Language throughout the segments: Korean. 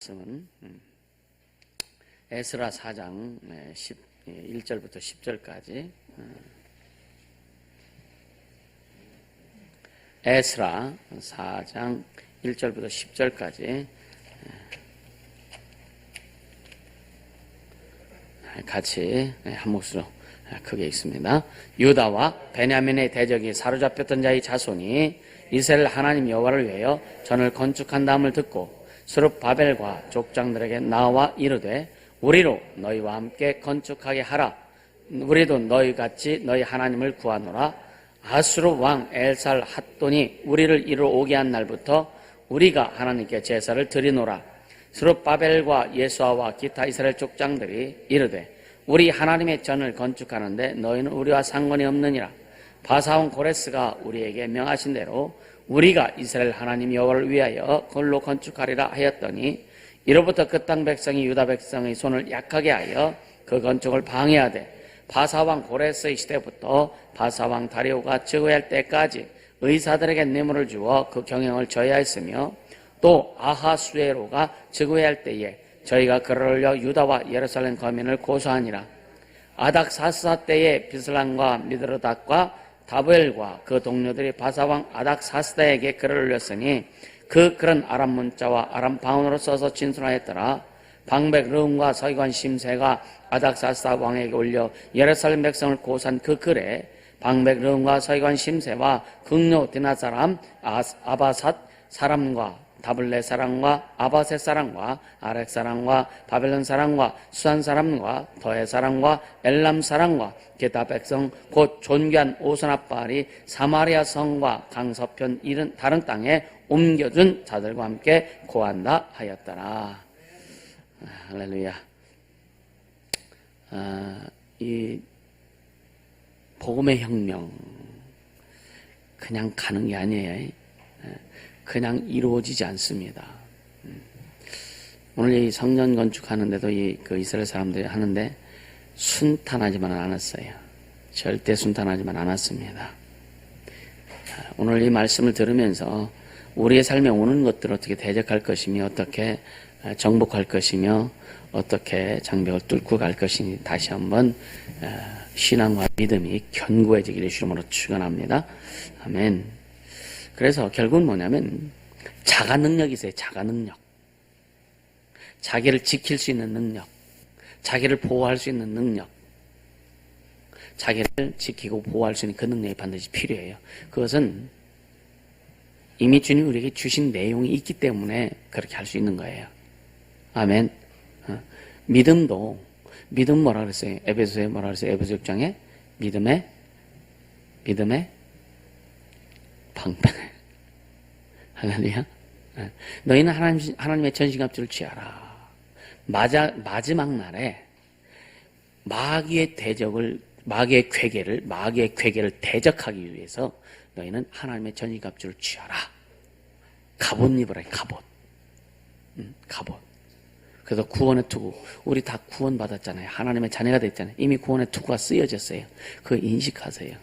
말씀은 에스라 4장 1절부터 10절까지 에스라 4장 1절부터 10절까지 같이 한 목소리로 크게 읽습니다. 유다와 베냐민의 대적이 사로잡혔던 자의 자손이 이스라엘 하나님 여호와를 위하여 전을 건축한다함을 듣고 스룹바벨과 족장들에게 나와 이르되 우리로 너희와 함께 건축하게 하라. 우리도 너희같이 너희 하나님을 구하노라. 아수르 왕 엘살 핫돈이 우리를 이리로 오게 한 날부터 우리가 하나님께 제사를 드리노라. 스룹바벨과 예수아와 기타 이스라엘 족장들이 이르되 우리 하나님의 전을 건축하는데 너희는 우리와 상관이 없느니라. 바사온 고레스가 우리에게 명하신 대로 우리가 이스라엘 하나님 여호와를 위하여 그걸로 건축하리라 하였더니 이로부터 그 땅 백성이 유다 백성의 손을 약하게 하여 그 건축을 방해하되 바사왕 고레스의 시대부터 바사왕 다리오가 즉위할 때까지 의사들에게 뇌물을 주어 그 경영을 저해하였으며 또 아하수에로가 즉위할 때에 저희가 그를 올려 유다와 예루살렘 거민을 고소하니라. 아닥사스사 때에 비슬람과 미드르닷과 다브엘과 그 동료들이 바사왕 아닥사스다에게 글을 올렸으니 그 글은 아람 문자와 아람 방언으로 써서 진술하였더라. 방백 르움과 서기관 심세가 아닥사스다 왕에게 올려 예루살렘 백성을 고소한 그 글에 방백 르움과 서기관 심세와 극노 디나 사람 아바삿 사람과 다블레 사람과 아바셋 사람과 아렉 사람과 바벨론 사람과 수산 사람과 더해 사람과 엘람 사람과 게다 백성 곧 존귀한 오선압발이 사마리아 성과 강서편 이른 다른 땅에 옮겨준 자들과 함께 고한다 하였더라. 할렐루야. 이 복음의 혁명 그냥 가는 게 아니에요. 그냥 이루어지지 않습니다. 오늘 이 성전 건축하는데도 그 이스라엘 사람들이 하는데 순탄하지만 않았어요. 절대 순탄하지만 않았습니다. 오늘 이 말씀을 들으면서 우리의 삶에 오는 것들을 어떻게 대적할 것이며 어떻게 정복할 것이며 어떻게 장벽을 뚫고 갈 것이니 다시 한번 신앙과 믿음이 견고해지기를 주름으로 축원합니다. 아멘. 그래서 결국은 뭐냐면 자가 능력이 있어요. 자가 능력. 자기를 지킬 수 있는 능력. 자기를 보호할 수 있는 능력. 자기를 지키고 보호할 수 있는 그 능력이 반드시 필요해요. 그것은 이미 주님이 우리에게 주신 내용이 있기 때문에 그렇게 할 수 있는 거예요. 아멘. 믿음도 믿음 뭐라 그랬어요? 에베소에 뭐라 그랬어요? 에베소 6장에 믿음의 방패. 할렐루야. 너희는 하나님의 전신갑주를 취하라. 마지막 날에 마귀의 괴계를 대적하기 위해서 너희는 하나님의 전신갑주를 취하라. 갑옷 입으라. 갑옷. 그래서 구원의 투구. 우리 다 구원받았잖아요. 하나님의 자녀가 됐잖아요. 이미 구원의 투구가 쓰여졌어요. 그거 인식하세요.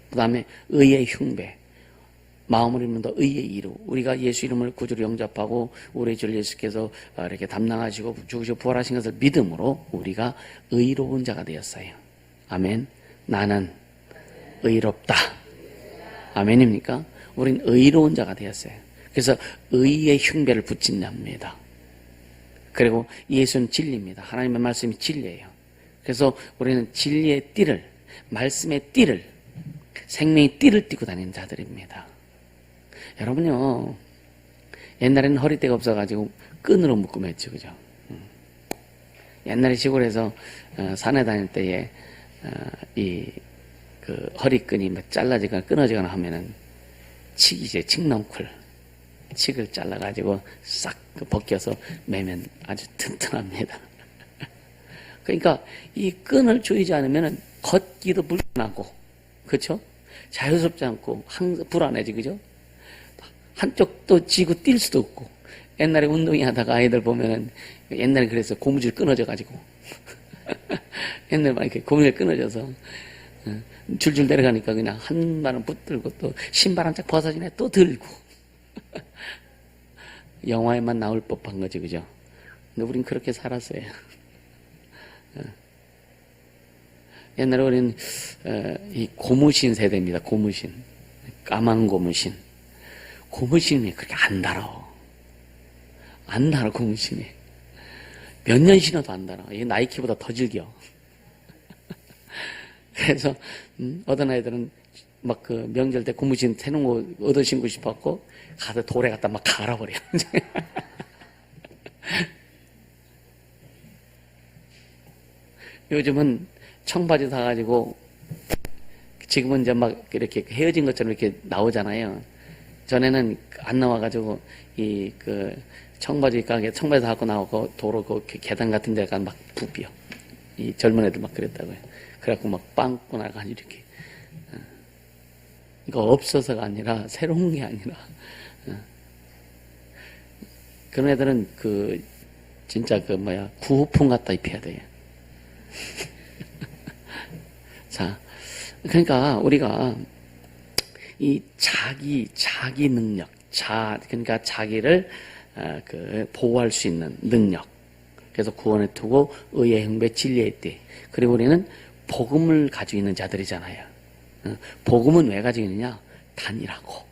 그 다음에 의의 흉배, 마음을 입는 더 의의 이루. 우리가 예수 이름을 구주로 영접하고 우리 주 예수께서 이렇게 담당하시고 죽으시고 부활하신 것을 믿음으로 우리가 의로운 자가 되었어요. 아멘. 나는 의롭다. 아멘입니까? 우린 의로운 자가 되었어요. 그래서 의의 흉배를 붙인답니다. 그리고 예수는 진리입니다. 하나님의 말씀이 진리예요. 그래서 우리는 진리의 띠를, 말씀의 띠를, 생명의 띠를 띠고 다니는 자들입니다. 여러분요, 옛날에는 허리띠가 없어가지고 끈으로 묶고 맸죠, 그죠? 옛날에 시골에서 산에 다닐 때에 그 허리끈이 잘라지거나 끊어지거나 하면은 칡이죠, 칡넝쿨. 칡을 잘라가지고 싹 벗겨서 매면 아주 튼튼합니다. 그러니까 이 끈을 조이지 않으면은 걷기도 불편하고, 그렇죠? 자유롭지 않고 항상 불안해지, 그죠? 한쪽도 지고 뛸 수도 없고. 옛날에 운동회 하다가 아이들 보면은 옛날에 그래서 고무줄 끊어져 가지고 옛날에 막 이렇게 고무줄 끊어져서 줄줄 내려가니까 그냥 한 발은 붙들고 또 신발 한 짝 벗어지네 또 들고 영화에만 나올 법한 거지, 그죠? 근데 우린 그렇게 살았어요. 옛날에 우리는 이 고무신 세대입니다. 고무신, 까만 고무신. 고무신이 그렇게 안 달아. 안 달아, 고무신이. 몇 년 신어도 안 달아. 이게 나이키보다 더 질겨. 그래서 어떤 아이들은 막 그 명절 때 고무신 새놓은 거 얻어 신고 싶었고 가서 돌에 갖다 막 갈아버려. 요즘은 청바지 사가지고 지금은 이제 막 이렇게 헤어진 것처럼 이렇게 나오잖아요. 전에는 안 나와가지고 이 그 청바지 가게 청바지 사갖고 나오고 도로 그 계단 같은 데가 막 부비어. 이 젊은 애들 막 그랬다고요. 그래갖고 막 빵꾸 나가 이렇게. 이거 없어서가 아니라 새로운 게 아니라 그런 애들은 그 진짜 그 뭐야 구호품 갖다 입혀야 돼요. 자, 그러니까 우리가 이 자기 능력, 그러니까 자기를 그 보호할 수 있는 능력. 그래서 구원의 투구, 의의 행배, 진리의 띠. 그리고 우리는 복음을 가지고 있는 자들이잖아요. 복음은 왜 가지고 있느냐? 단이라고.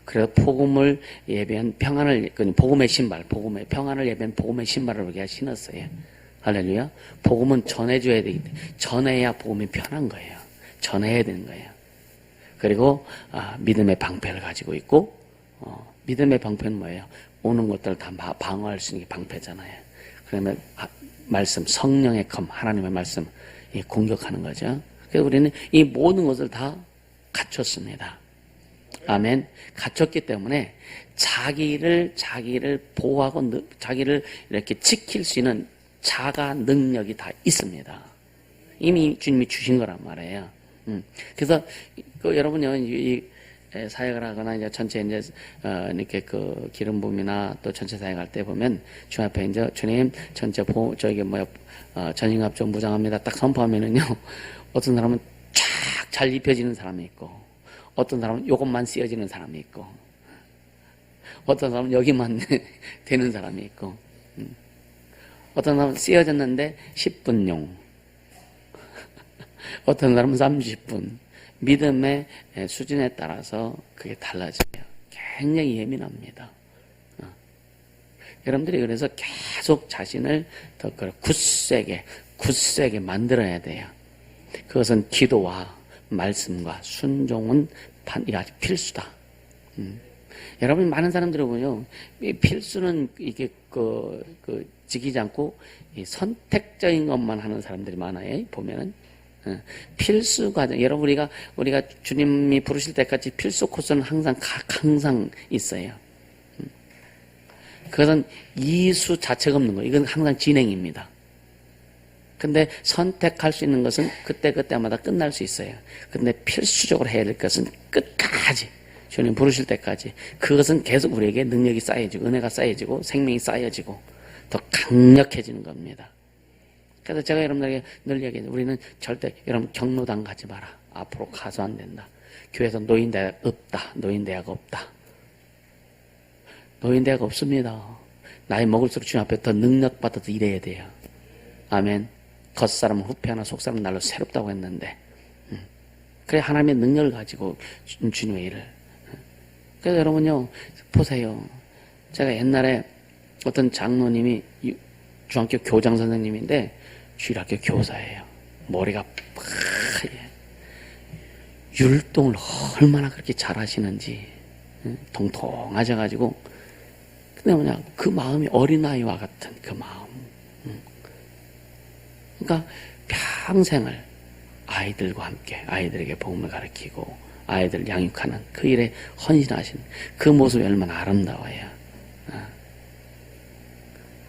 그래서 복음을 예배한 평안을, 복음의 신발, 복음의 평안을 예배한 복음의 신발을 우리가 신었어요. 할렐루야. 복음은 전해줘야 되기 때문에 전해야 복음이 편한 거예요. 전해야 되는 거예요. 그리고 믿음의 방패를 가지고 있고 믿음의 방패는 뭐예요? 오는 것들을 다 방어할 수 있는 게 방패잖아요. 그러면 말씀, 성령의 검, 하나님의 말씀 공격하는 거죠. 그래서 우리는 이 모든 것을 다 갖췄습니다. 아멘. 갖췄기 때문에 자기를 보호하고 자기를 이렇게 지킬 수 있는 자가 능력이 다 있습니다. 이미 주님이 주신 거란 말이에요. 그래서 여러분요, 이 사역을 하거나 이제 전체 이제 이렇게 그 기름 부음이나 또 전체 사역할 때 보면 주 앞에 이제 주님 전체 전신갑 좀 무장합니다. 딱 선포하면은요, 어떤 사람은 쫙 잘 입혀지는 사람이 있고, 어떤 사람은 요것만 쓰여지는 사람이 있고, 어떤 사람은 여기만 되는 사람이 있고, 어떤 사람은 쓰여졌는데 10분용, 어떤 사람은 30분. 믿음의 수준에 따라서 그게 달라져요. 굉장히 예민합니다. 여러분들이 그래서 계속 자신을 더 굳세게 만들어야 돼요. 그것은 기도와 말씀과 순종은 아주 필수다. 여러분, 많은 사람들이 보면요, 필수는 이게 지키지 않고 선택적인 것만 하는 사람들이 많아요. 보면은. 필수 과정. 여러분, 우리가 주님이 부르실 때까지 필수 코스는 항상 있어요. 그것은 이수 자체가 없는 거예요. 이건 항상 진행입니다. 근데 선택할 수 있는 것은 그때마다 끝날 수 있어요. 근데 필수적으로 해야 될 것은 끝까지, 주님 부르실 때까지, 그것은 계속 우리에게 능력이 쌓여지고, 은혜가 쌓여지고, 생명이 쌓여지고, 더 강력해지는 겁니다. 그래서 제가 여러분들에게 늘 얘기해요. 우리는 절대, 여러분, 경로당 가지 마라. 앞으로 가서 안 된다. 교회에서 노인대학 없다. 노인대학 없다. 노인대학 없습니다. 나이 먹을수록 주님 앞에 더 능력받아서 일해야 돼요. 아멘. 겉사람은 후패하나 속사람은 날로 새롭다고 했는데, 그래 하나님의 능력을 가지고 주님의 일을. 그래서 여러분요, 보세요. 제가 옛날에 어떤 장로님이 중학교 교장 선생님인데 주일학교 교사예요. 머리가 파예. 율동을 얼마나 그렇게 잘하시는지 통통하셔가지고, 근데 그 마음이 어린아이와 같은 그 마음. 그러니까 평생을 아이들과 함께 아이들에게 복음을 가르치고 아이들 양육하는 그 일에 헌신하신 그 모습이 얼마나 아름다워요.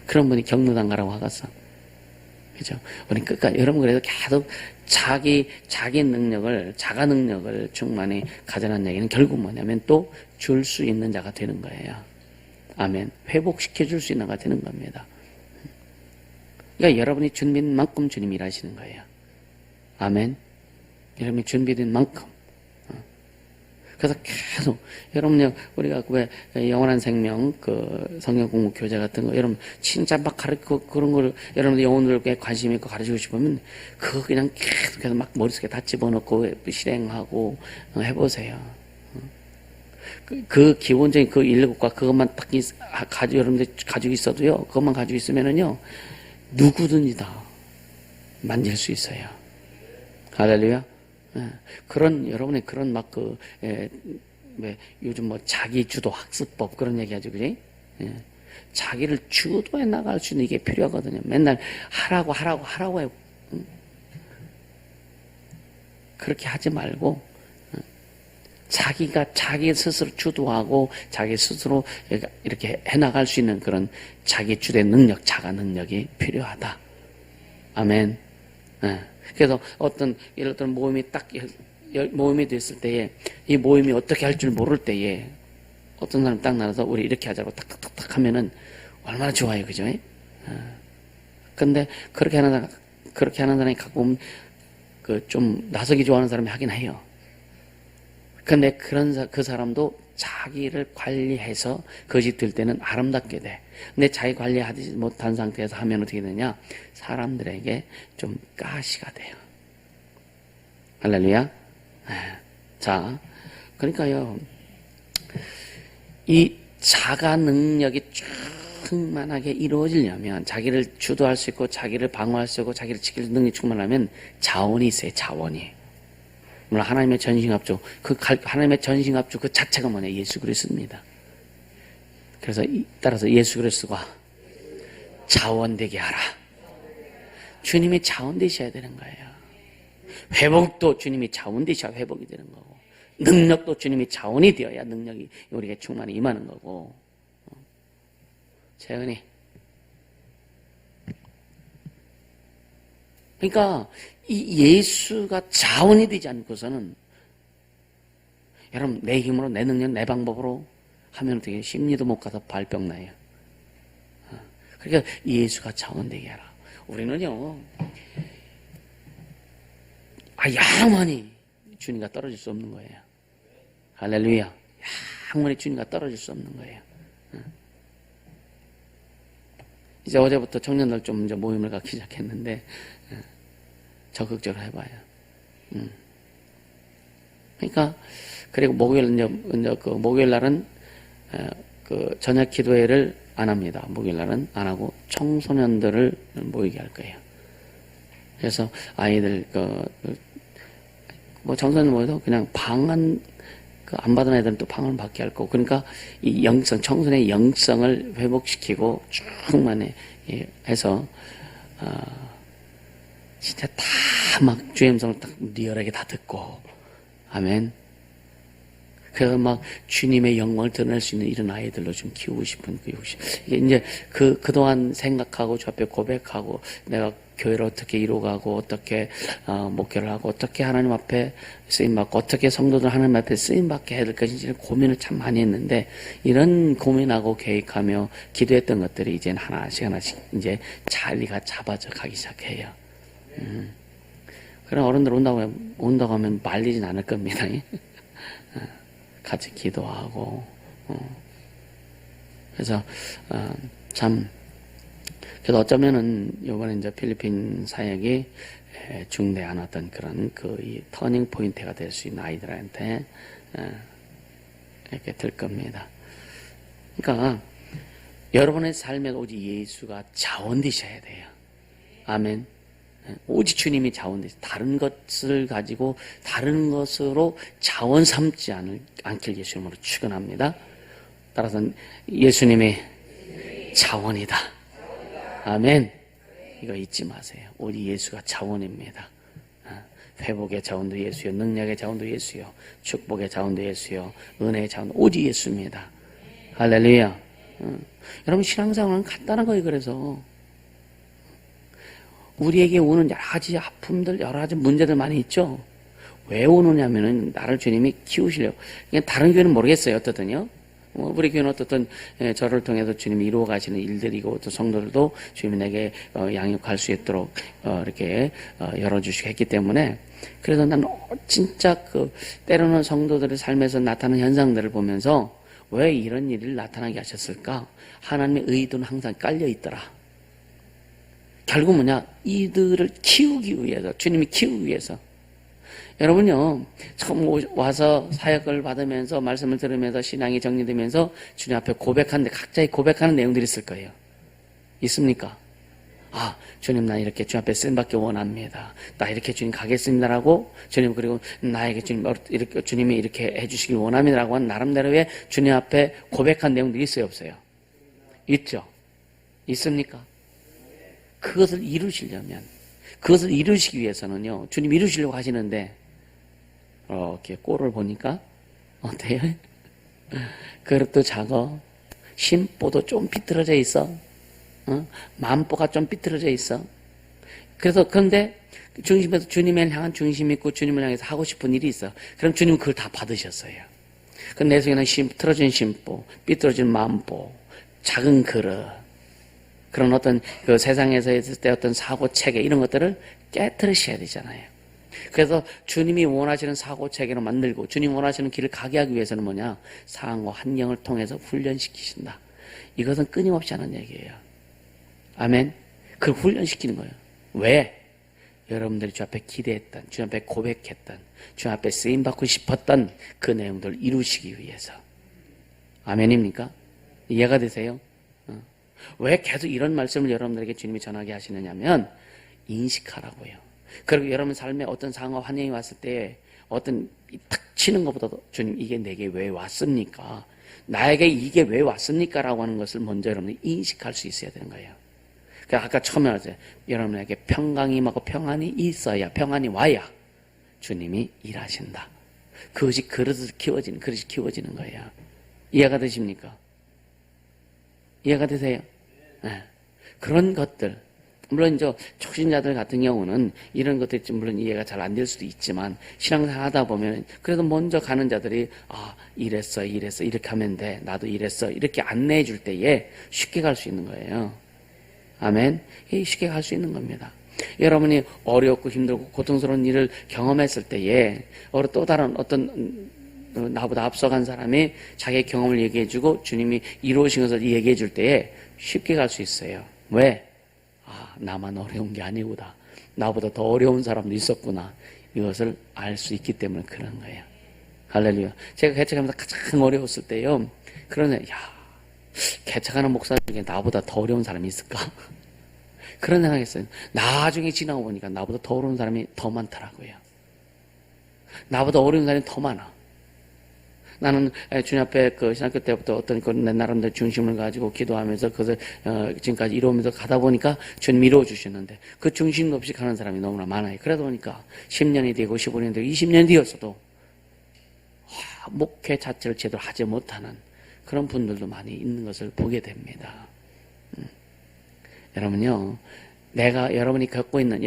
그런 분이 경로당 가라고 하겠어. 그죠? 우리 끝까지, 여러분, 그래서 계속 자기 능력을, 자가 능력을 충만히 가져라는 얘기는 결국 뭐냐면 또 줄 수 있는 자가 되는 거예요. 아멘. 회복시켜 줄 수 있는 자가 되는 겁니다. 그러니까 여러분이 준비된 만큼 주님이 일하시는 거예요. 아멘. 여러분이 준비된 만큼. 그래서 계속 여러분요 우리가 왜 영원한 생명 그 성경 공부 교재 같은 거 여러분 진짜 막 가르치고 그런 걸 여러분들 영혼들께 관심 있고 가르치고 싶으면 그거 그냥 계속해서 막 머릿속에 다 집어넣고 실행하고 해보세요. 그 기본적인 그 인력과 그것만 딱 가지고 여러분들 가지고 있어도요 그것만 가지고 있으면은요 누구든지 다 만질 수 있어요. 할렐루야. 그런 여러분의 그런 막 요즘 뭐 자기 주도 학습법 그런 얘기하죠, 그지? 자기를 주도해 나갈 수 있는 이게 필요하거든요. 맨날 하라고 해. 그렇게 하지 말고 자기가 자기 스스로 주도하고 자기 스스로 이렇게 해 나갈 수 있는 그런 자기 주도의 능력, 자가 능력이 필요하다. 아멘. 그래서 예를 들어 모임이 됐을 때에 이 모임이 어떻게 할 줄 모를 때에 어떤 사람 딱 나와서 우리 이렇게 하자고 탁탁탁탁 하면은 얼마나 좋아요, 그죠? 근데 그렇게 하는 사람이 가끔 좀 나서기 좋아하는 사람이 하긴 해요. 근데 그 사람도 자기를 관리해서 거짓 들 때는 아름답게 돼. 근데 자기 관리하지 못한 상태에서 하면 어떻게 되냐? 사람들에게 좀 가시가 돼요. 할렐루야. 자, 그러니까요, 이 자가 능력이 충만하게 이루어지려면 자기를 주도할 수 있고 자기를 방어할 수 있고 자기를 지킬 능력이 충만하면 자원이 있어요. 자원이. 물론 하나님의 전신갑주, 하나님의 전신갑주 그 자체가 뭐냐? 예수 그리스도입니다. 그래서 따라서 예수 그리스도가 자원되게 하라. 주님이 자원 되셔야 되는 거예요. 회복도 주님이 자원 되셔야 회복이 되는 거고, 능력도 주님이 자원이 되어야 능력이 우리에게 충만히 임하는 거고. 재은이. 그러니까 이 예수가 자원이 되지 않고서는 여러분 내 힘으로 내 능력 내 방법으로 하면 어떻게 심리도 못 가서 발병 나요. 그러니까 예수가 자원되게 하라. 우리는요 영원히 주님과 떨어질 수 없는 거예요. 할렐루야. 영원히 주님과 떨어질 수 없는 거예요. 이제 어제부터 청년들 좀 이제 모임을 갖기 시작했는데 적극적으로 해봐요. 그러니까 그리고 목요일 날은 그 저녁 기도회를 안 합니다. 목요일 날은 안 하고 청소년들을 모이게 할 거예요. 그래서 아이들 청소년 모여도 그냥 안 받은 애들은 또 방을 받게 할 거고. 그러니까 이 청소년의 영성을 회복시키고 충만히 해서 진짜 다 막 주의 음성을 딱 리얼하게 다 듣고, 아멘. 그래서 막 주님의 영광을 드러낼 수 있는 이런 아이들로 좀 키우고 싶은 그 욕심. 이게 이제 그동안 생각하고 주 앞에 고백하고 내가 교회를 어떻게 이루어가고 어떻게 목회를 하고 어떻게 하나님 앞에 쓰임받고 어떻게 성도들 하나님 앞에 쓰임받게 해야 될 것인지 고민을 참 많이 했는데, 이런 고민하고 계획하며 기도했던 것들이 이제는 하나씩 이제 자리가 잡아져 가기 시작해요. 그럼 어른들 온다고 하면 말리진 않을 겁니다. 같이 기도하고. 그래서 그래서 어쩌면은 요번에 이제 필리핀 사역이 중대 않았던 그런 이 터닝 포인트가 될 수 있는 아이들한테 이렇게 될 겁니다. 그러니까 여러분의 삶에 오직 예수가 자원 되셔야 돼요. 아멘. 오직 주님이 자원 되셔. 다른 것을 가지고 다른 것으로 자원 삼지 않길 예수 이름으로 축원합니다. 따라서 예수님의 자원이다. 아멘. 이거 잊지 마세요. 오직 예수가 자원입니다. 회복의 자원도 예수요, 능력의 자원도 예수요, 축복의 자원도 예수요, 은혜의 자원도 오직 예수입니다. 할렐루야. 여러분 신앙생활은 간단한 거예요. 그래서 우리에게 오는 여러 가지 아픔들, 여러 가지 문제들 많이 있죠. 왜 오느냐면은 나를 주님이 키우시려고. 그냥 다른 교회는 모르겠어요. 어떻든요. 우리 교회는 어떻든 저를 통해서 주님이 이루어 가시는 일들이고 또 성도들도 주님이 내게 양육할 수 있도록 이렇게 열어주시고 했기 때문에 그래서 난 진짜 때로는 성도들의 삶에서 나타나는 현상들을 보면서 왜 이런 일이 나타나게 하셨을까? 하나님의 의도는 항상 깔려 있더라. 결국 뭐냐? 이들을 키우기 위해서, 주님이 키우기 위해서. 여러분요, 처음 와서 사역을 받으면서 말씀을 들으면서 신앙이 정리되면서 주님 앞에 고백하는데 각자의 고백하는 내용들이 있을 거예요. 있습니까? 아, 주님, 나 이렇게 주님 앞에 쓰임받기 원합니다. 나 이렇게 주님 가겠습니다라고, 주님, 그리고 나에게 주님, 이렇게, 주님이 이렇게 해주시길 원합니다라고 하는 나름대로의 주님 앞에 고백한 내용들이 있어요, 없어요? 있죠? 있습니까? 그것을 이루시려면, 그것을 이루시기 위해서는요, 주님 이루시려고 하시는데, 이렇게 꼴을 보니까, 어때요? 그릇도 작아, 심보도 좀 비틀어져 있어, 마음보가 좀 삐뚤어져 있어. 그래서, 그런데, 중심에서 주님을 향한 중심이 있고, 주님을 향해서 하고 싶은 일이 있어. 그럼 주님은 그걸 다 받으셨어요. 그 내 속에는 틀어진 심보, 삐뚤어진 마음보, 작은 그릇, 그런 어떤 그 세상에서 있을 때 어떤 사고 체계, 이런 것들을 깨트리셔야 되잖아요. 그래서 주님이 원하시는 사고 체계로 만들고, 주님 원하시는 길을 가게 하기 위해서는 뭐냐? 상황과 환경을 통해서 훈련시키신다. 이것은 끊임없이 하는 얘기예요. 아멘. 그걸 훈련시키는 거예요. 왜? 여러분들이 주 앞에 기대했던, 주 앞에 고백했던, 주 앞에 쓰임받고 싶었던 그 내용들을 이루시기 위해서. 아멘입니까? 이해가 되세요? 왜 계속 이런 말씀을 여러분들에게 주님이 전하게 하시느냐면 인식하라고요. 그리고 여러분 삶에 어떤 상황과 환경이 왔을 때 어떤 탁 치는 것보다도 주님, 이게 내게 왜 왔습니까? 나에게 이게 왜 왔습니까? 라고 하는 것을 먼저 여러분이 인식할 수 있어야 되는 거예요. 아까 처음에 말했어요. 여러분에게 평강이 임하고 평안이 있어야, 평안이 와야 주님이 일하신다. 그것이 그릇이 키워지는 거예요. 이해가 되십니까? 이해가 되세요? 네. 그런 것들, 물론 초신자들 같은 경우는 이런 것들이 물론 이해가 잘 안 될 수도 있지만 신앙생활 하다 보면 그래도 먼저 가는 자들이 이랬어 이렇게 하면 돼, 나도 이랬어 이렇게 안내해 줄 때에 쉽게 갈 수 있는 거예요. 아멘. 쉽게 갈 수 있는 겁니다. 여러분이 어렵고 힘들고 고통스러운 일을 경험했을 때에 또 다른 어떤 나보다 앞서간 사람이 자기의 경험을 얘기해주고 주님이 이루어진 것을 얘기해줄 때에 쉽게 갈 수 있어요. 왜? 나만 어려운 게 아니구나. 나보다 더 어려운 사람도 있었구나. 이것을 알 수 있기 때문에 그런 거예요. 할렐루야. 제가 개척하면서 가장 어려웠을 때요. 그러네. 개척하는 목사 중에 나보다 더 어려운 사람이 있을까? 그런 생각했어요. 나중에 지나고 보니까 나보다 더 어려운 사람이 더 많더라고요. 나보다 어려운 사람이 더 많아. 나는 주님 앞에 신학교 때부터 어떤 내 나름대로 중심을 가지고 기도하면서 그것을 지금까지 이루면서 가다 보니까 주님 이루어 주셨는데 그 중심도 없이 가는 사람이 너무나 많아요. 그러다 보니까 10년이 되고 15년이 되고 20년이 되었어도 목회 자체를 제대로 하지 못하는 그런 분들도 많이 있는 것을 보게 됩니다. 여러분요, 여러분이 갖고 있는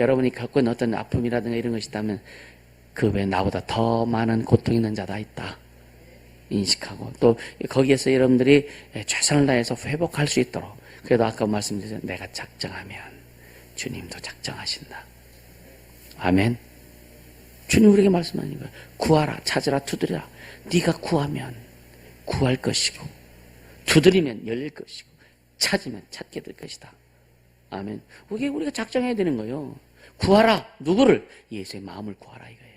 어떤 아픔이라든가 이런 것이 있다면 그 외에 나보다 더 많은 고통 있는 자가 있다. 인식하고 또 거기에서 여러분들이 최선을 다해서 회복할 수 있도록. 그래도 아까 말씀드렸죠. 내가 작정하면 주님도 작정하신다. 아멘. 주님 우리에게 말씀하는 거예요. 구하라, 찾으라, 두드리라. 네가 구하면 구할 것이고 두드리면 열릴 것이고 찾으면 찾게 될 것이다. 아멘. 그게 우리가 작정해야 되는 거예요. 구하라. 누구를? 예수의 마음을 구하라 이거예요.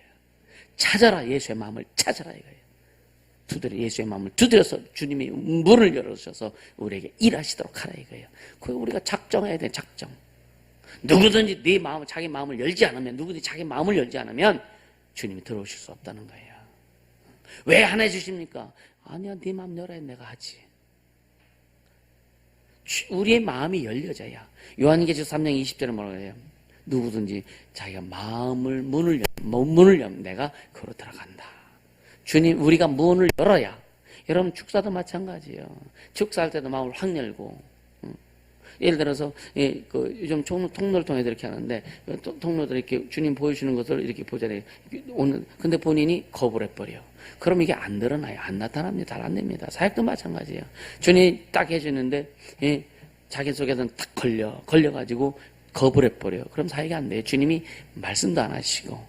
찾아라. 예수의 마음을 찾아라 이거예요. 예수의 마음을 두드려서 주님이 문을 열어주셔서 우리에게 일하시도록 하라 이거예요. 그게 우리가 작정해야 돼. 작정. 누구든지 자기 마음을 열지 않으면 주님이 들어오실 수 없다는 거예요. 왜 안 해주십니까? 아니야, 네 마음 열어야 내가 하지. 우리의 마음이 열려져야. 요한계시록 3장 20절에 뭐라고 해요? 누구든지 자기가 문을 열면 내가 그로 들어간다. 주님, 우리가 문을 열어야. 여러분, 축사도 마찬가지예요. 축사할 때도 마음을 확 열고. 예를 들어서, 요즘 통로를 통해서 이렇게 하는데, 통로들 이렇게 주님 보여주는 것을 이렇게 보잖아요. 근데 본인이 거부를 해버려. 그럼 이게 안 드러나요. 안 나타납니다. 잘 안 됩니다. 사역도 마찬가지예요. 주님이 딱 해주는데, 자기 속에서는 딱 걸려가지고 거부를 해버려. 그럼 사역이 안 돼요. 주님이 말씀도 안 하시고.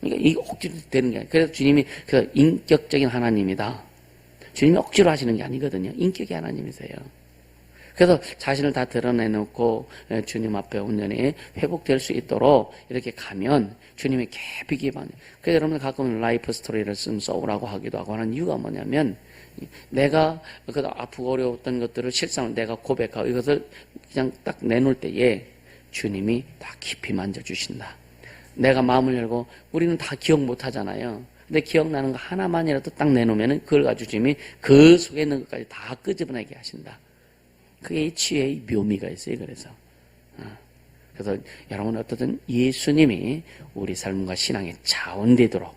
그러니까 이게 억지로 되는 게 아니에요. 그래서 주님이 그 인격적인 하나님이다. 주님이 억지로 하시는 게 아니거든요. 인격의 하나님이세요. 그래서 자신을 다 드러내놓고 주님 앞에 온전히 회복될 수 있도록 이렇게 가면 주님의 깊이 기반. 그래서 여러분들 가끔 라이프 스토리를 쓰면 써오라고 하기도 하고 하는 이유가 뭐냐면 내가 그 아프고 어려웠던 것들을 실상으로 내가 고백하고 이것을 그냥 딱 내놓을 때에 주님이 다 깊이 만져주신다. 내가 마음을 열고 우리는 다 기억 못 하잖아요. 근데 기억나는 거 하나만이라도 딱 내놓으면 그걸 가지고 주님이 그 속에 있는 것까지 다 끄집어내게 하신다. 그게 이 치유의 묘미가 있어요. 그래서 여러분 어떻든 예수님이 우리 삶과 신앙에 자원되도록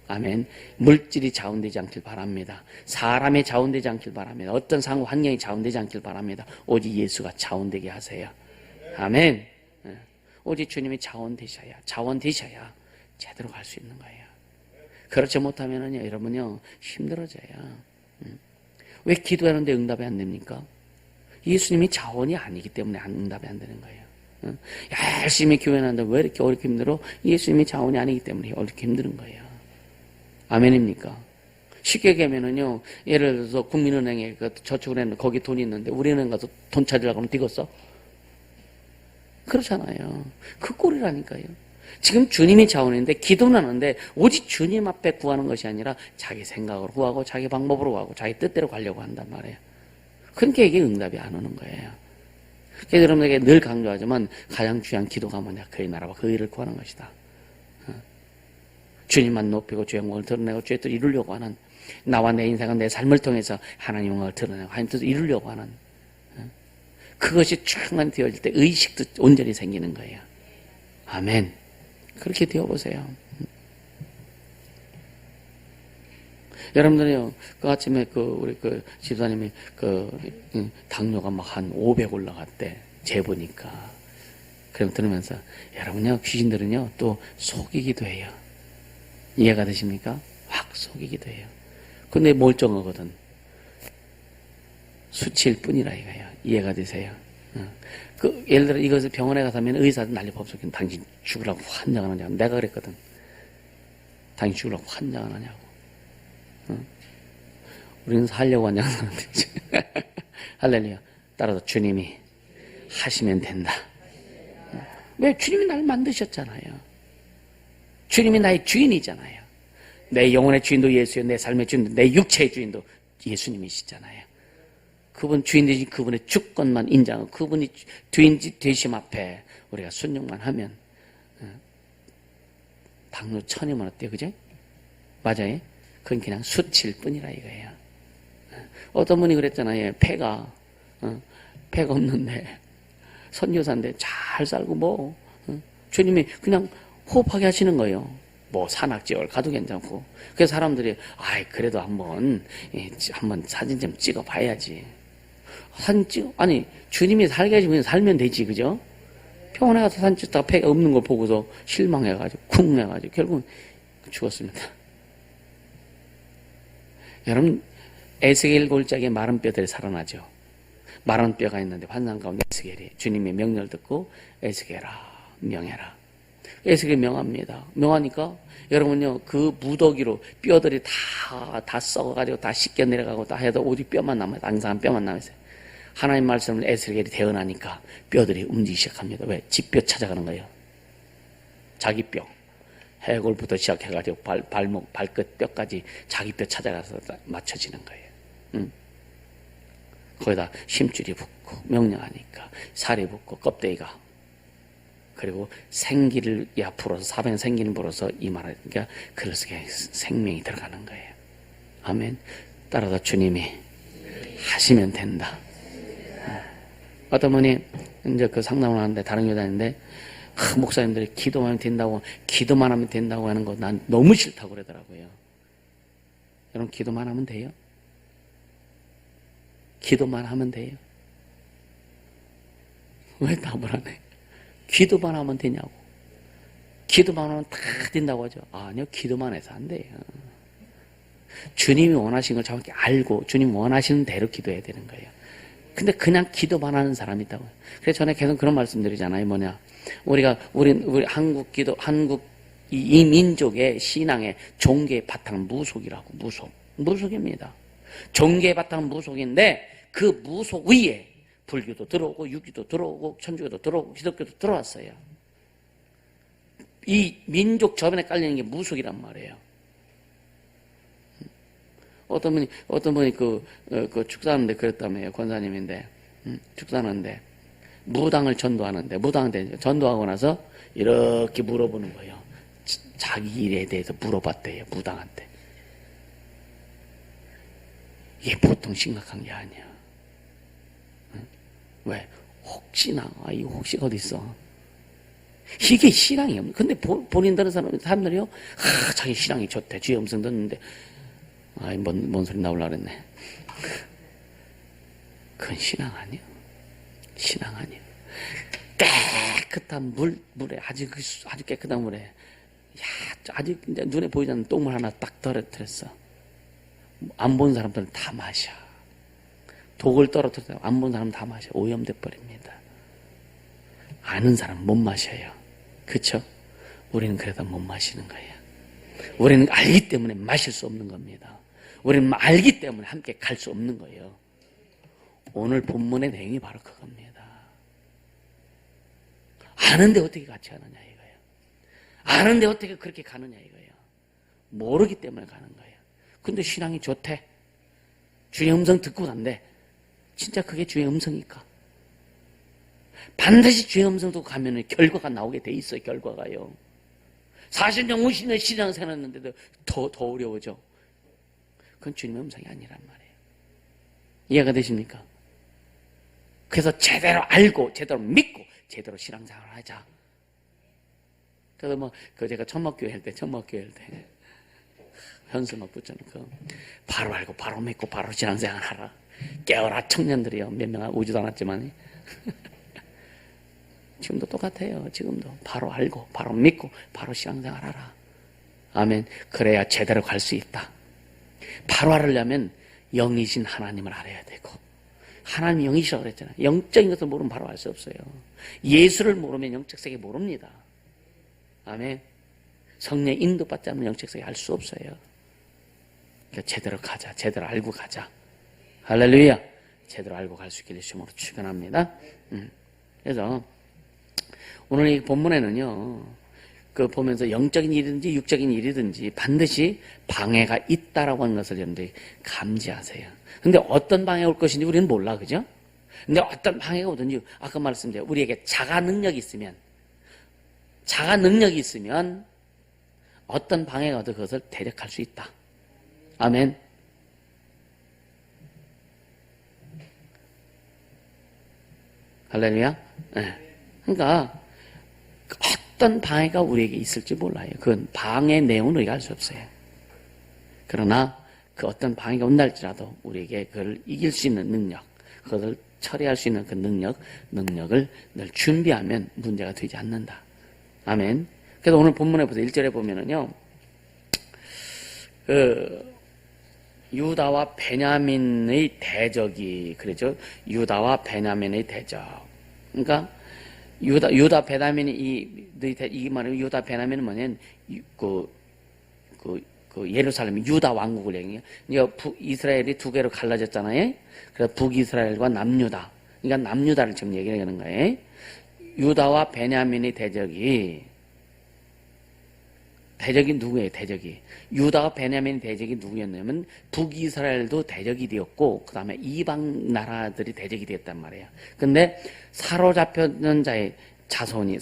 아멘. 물질이 자원되지 않길 바랍니다. 사람이 자원되지 않길 바랍니다. 어떤 상호 환경이 자원되지 않길 바랍니다. 오직 예수가 자원되게 하세요. 아멘. 오직 주님이 자원되셔야 제대로 갈 수 있는 거예요. 그렇지 못하면은요, 여러분요, 힘들어져요. 왜 기도하는데 응답이 안 됩니까? 예수님이 자원이 아니기 때문에 응답이 안 되는 거예요. 열심히 교회하는데 왜 이렇게 어렵게 힘들어? 예수님이 자원이 아니기 때문에 어렵게 힘든 거예요. 아멘입니까? 쉽게 얘기하면은요, 예를 들어서 국민은행에 저축은행 거기 돈이 있는데 우리은행 가서 돈 찾으려고 하면 되겠어? 그렇잖아요. 그 꼴이라니까요. 지금 주님이 자원인데 기도는 하는데 오직 주님 앞에 구하는 것이 아니라 자기 생각으로 구하고 자기 방법으로 구하고 자기 뜻대로 가려고 한단 말이에요. 그러니까 이게 응답이 안 오는 거예요. 그래서 여러분에게 늘 강조하지만 가장 중요한 기도가 뭐냐? 그의 나라와 그 일을 구하는 것이다. 주님만 높이고 주의 영광을 드러내고 주의 뜻을 이루려고 하는 나와 내 인생과 내 삶을 통해서 하나님 영광을 드러내고 하나님 뜻을 이루려고 하는 그것이 충만히 되어질 때 의식도 온전히 생기는 거예요. 아멘. 그렇게 되어보세요. 여러분들이요, 그 아침에 우리 집사님이 당뇨가 막 한 500 올라갔대. 재보니까. 그럼 들으면서, 여러분요, 귀신들은요, 또 속이기도 해요. 이해가 되십니까? 확 속이기도 해요. 근데 멀쩡하거든. 수치일 뿐이라 이거예요. 이해가 되세요? 예를 들어 이것을 병원에 가서 하면 의사들 난리 법석인 당신 죽으라고 환장하느냐고. 내가 그랬거든. 당신 죽으라고 환장하느냐고. 우리는 살려고 환장하는데. 할렐루야. 따라서 주님이 하시면 된다. 왜? 주님이 날 만드셨잖아요. 주님이 나의 주인이잖아요. 내 영혼의 주인도 예수요. 내 삶의 주인도, 내 육체의 주인도 예수님이시잖아요. 그분 주인 되신 그분의 주권만 인정하고 그분이 주인 되심 앞에 우리가 순종만 하면 당뇨 1000이면 어때요? 그죠? 맞아요? 그건 그냥 수치일 뿐이라 이거예요. 어떤 분이 그랬잖아요. 폐가 없는데 선교사인데 잘 살고 주님이 그냥 호흡하게 하시는 거예요. 산악지역을 가도 괜찮고. 그래서 사람들이 그래도 한번 사진 좀 찍어 봐야지. 아니 주님이 살게 해주면 살면 되지, 그죠? 병원에 가서 사진 찍다가 폐가 없는 걸 보고서 실망해가지고 쿵 해가지고 결국은 죽었습니다. 여러분, 에스겔 골짜기에 마른 뼈들이 살아나죠. 마른 뼈가 있는데 환상 가운데 에스겔이 주님의 명령을 듣고 에스겔아 명해라. 에스겔이 명합니다. 명하니까 여러분요, 그 무더기로 뼈들이 다 썩어가지고 다 씻겨 내려가고 다 해도 오직 뼈만 남아요. 앙상한 뼈만 남아있어요. 하나님 말씀을 에스겔이 대언하니까 뼈들이 움직이기 시작합니다. 왜? 지 뼈 찾아가는 거예요. 자기 뼈. 해골부터 시작해가지고 발목, 발끝 뼈까지 자기 뼈 찾아가서 맞춰지는 거예요. 거기다 심줄이 붙고 명령하니까 살이 붙고 껍데기가 그리고 생기를 풀어서 사방에 생기를 불어서 이만하니까 그 속에 생명이 들어가는 거예요. 아멘. 따라서 주님이 하시면 된다. 어떤 분이 이제 상담을 하는데 다른 교단인데 목사님들이 기도만 하면 된다고 하는 거 난 너무 싫다고 그러더라고요. 여러분 기도만 하면 돼요? 기도만 하면 돼요? 왜 답을 안 해? 기도만 하면 되냐고. 기도만 하면 다 된다고 하죠. 아니요, 기도만 해서 안 돼요. 주님이 원하시는 걸 정확히 알고 주님 원하시는 대로 기도해야 되는 거예요. 근데 그냥 기도만 하는 사람이 있다고요. 그래서 전에 계속 그런 말씀드리잖아요. 우리 한국 이 민족의 신앙의 종교의 바탕은 무속이라고. 무속입니다. 종교의 바탕은 무속인데 그 무속 위에 불교도 들어오고 유교도 들어오고 천주교도 들어오고 기독교도 들어왔어요. 이 민족 저변에 깔리는 게 무속이란 말이에요. 어떤 분이 그 축사하는데 그랬다며요. 권사님인데, 축사하는데, 무당을 전도하는데, 무당한테 전도하고 나서 이렇게 물어보는 거예요. 자기 일에 대해서 물어봤대요. 무당한테. 이게 보통 심각한 게 아니야. 왜? 혹시나, 이거 혹시 어디 있어? 이게 신앙이 없는. 근데 본인들은 사람들이요, 자기 신앙이 좋대. 주의 음성 듣는데, 뭔 소리 나오려고 그랬네. 그건 신앙 아니야. 신앙 아니야. 깨끗한 물에, 아주 깨끗한 물에, 아직 눈에 보이지 않는 똥물 하나 딱 떨어뜨렸어. 안 본 사람들은 다 마셔. 독을 떨어뜨렸다. 안 본 사람은 다 마셔. 오염돼 버립니다. 아는 사람 못 마셔요. 그쵸? 우리는 그래도 못 마시는 거예요. 우리는 알기 때문에 마실 수 없는 겁니다. 우리는 알기 때문에 함께 갈 수 없는 거예요. 오늘 본문의 내용이 바로 그겁니다. 아는데 어떻게 같이 하느냐 이거예요. 아는데 어떻게 그렇게 가느냐 이거예요. 모르기 때문에 가는 거예요. 근데 신앙이 좋대. 주의 음성 듣고 간대. 진짜 그게 주의 음성일까? 반드시 주의 음성 듣고 가면 결과가 나오게 돼 있어요. 결과가요. 40년, 50년 신앙생활 했는데도 더 어려워져. 그건 주님의 음성이 아니란 말이에요. 이해가 되십니까? 그래서 제대로 알고 제대로 믿고 제대로 신앙생활을 하자. 그래서 제가 천막교회 할 때 현수 막 붙여놓고 바로 알고 바로 믿고 바로 신앙생활 하라. 깨어라 청년들이요. 몇 명 오지도 않았지만 지금도 똑같아요. 지금도 바로 알고 바로 믿고 바로 신앙생활 하라. 아멘. 그래야 제대로 갈 수 있다. 바로 알으려면 영이신 하나님을 알아야 되고, 하나님 영이시라고 그랬잖아요. 영적인 것을 모르면 바로 알 수 없어요. 예수를 모르면 영적 세계 모릅니다. 아멘. 성령 인도받지 않으면 영적 세계 알 수 없어요. 그러니까 제대로 가자. 제대로 알고 가자. 할렐루야. 제대로 알고 갈 수 있기를 주님으로 축원합니다. 그래서 오늘 이 본문에는요, 그 보면서 영적인 일이든지 육적인 일이든지 반드시 방해가 있다라고 하는 것을 여러분들이 감지하세요. 근데 어떤 방해가 올 것인지 우리는 몰라, 그죠? 근데 어떤 방해가 오든지, 아까 말씀드린 우리에게 자가 능력이 있으면 어떤 방해가 오든 그것을 대적할 수 있다. 아멘. 할렐루야. 네. 그러니까 어떤 방해가 우리에게 있을지 몰라요. 그건 방해 내용은 우리가 알 수 없어요. 그러나 그 어떤 방해가 온달지라도 우리에게 그걸 이길 수 있는 능력, 그것을 처리할 수 있는 그 능력을 늘 준비하면 문제가 되지 않는다. 아멘. 그래서 오늘 본문에 보세요. 1절에 보면은요, 유다와 베냐민의 대적이, 그러죠. 유다와 베냐민의 대적. 그러니까 유다 베냐민이 이 말은 유다 베냐민은 뭐냐면 예루살렘 유다 왕국을 얘기해요. 그러니까 이스라엘이 두 개로 갈라졌잖아요. 그래서 북이스라엘과 남유다. 그러니까 남유다를 지금 얘기하는 거예요. 유다와 베냐민의 대적이 누구예요? 대적이 유다와 베냐민 대적이 누구였냐면 북이스라엘도 대적이 되었고 그 다음에 이방 나라들이 대적이 되었단 말이에요. 근데 사로잡혔던 자의 자손이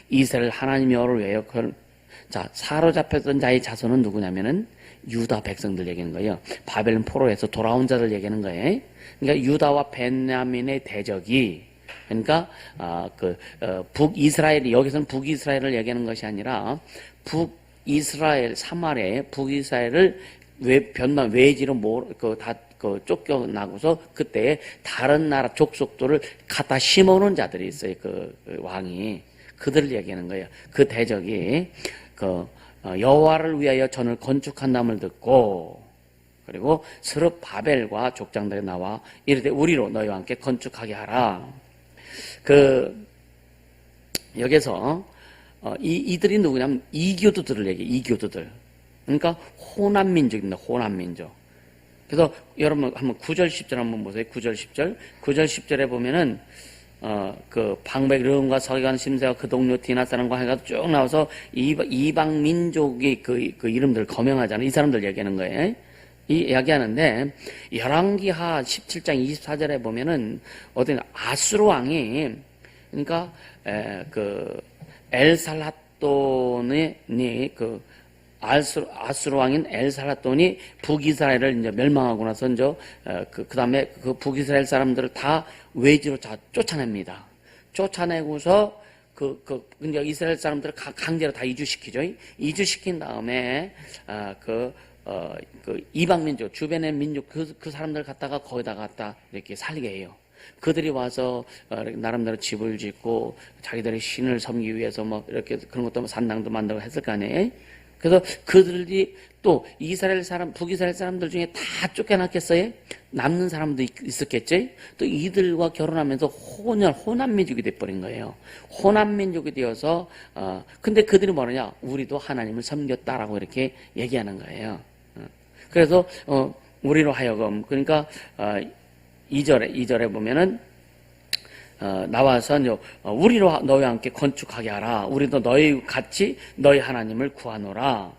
이스라엘 하나님 여호와를 위하여 사로잡혔던 자의 자손은 누구냐면은 유다 백성들 얘기하는 거예요. 바벨론 포로에서 돌아온 자들 얘기하는 거예요. 그러니까 유다와 베냐민의 대적이, 그러니까 북이스라엘이, 여기서는 북이스라엘을 얘기하는 것이 아니라 북이스라엘 사마리아의 북이스라엘을 외지로 쫓겨나고서 그때 다른 나라 족속들을 갖다 심어놓은 자들이 있어요. 그 왕이, 그들을 얘기하는 거예요. 그 대적이 여호와를 위하여 전을 건축한다음을 듣고, 그리고 스룹바벨과 족장들이 나와 이르되 우리로 너희와 함께 건축하게 하라. 여기서 이들이 누구냐면 이교도들을 얘기해. 이교도들. 그러니까 호남민족입니다. 호남민족. 그래서 여러분 한번 9절 10절 한번 보세요. 9절 10절. 9절 10절에 보면은 그 방백 르음과 서기관 심세와 그 동료 디나 사람과 해가 쭉 나와서 이방 민족의 그 이름들 거명하잖아요. 이 사람들 얘기하는 거예요. 이 이야기하는데 열왕기하 17장 24절에 보면은 어디 아수르 왕이 그러니까 그 엘살핫돈이 그 아수르 왕인 엘살핫돈이 북이스라엘을 이제 멸망하고 나서 이제 그다음에 그 북이스라엘 사람들을 다 외지로 쫓아냅니다. 쫓아내고서 이제 이스라엘 사람들을 강제로 다 이주시키죠. 이주시킨 다음에 그 이방 민족 주변의 민족 그 사람들 갖다가 거기다 갖다 이렇게 살게 해요. 그들이 와서 나름대로 집을 짓고 자기들의 신을 섬기기 위해서 뭐 이렇게 그런 것도 산당도 만들고 했을 거 아니에요. 그래서 그들이 또 이스라엘 사람, 북이스라엘 사람들 중에 다 쫓겨났겠어요? 남는 사람도 있었겠지? 또 이들과 결혼하면서 호남민족이 돼버린 거예요. 호남민족이 되어서, 근데 그들이 뭐냐? 우리도 하나님을 섬겼다라고 이렇게 얘기하는 거예요. 그래서, 우리로 하여금, 그러니까, 2절에 보면은, 나와서 우리로 너희와 함께 건축하게 하라. 우리도 너희 같이 너희 하나님을 구하노라.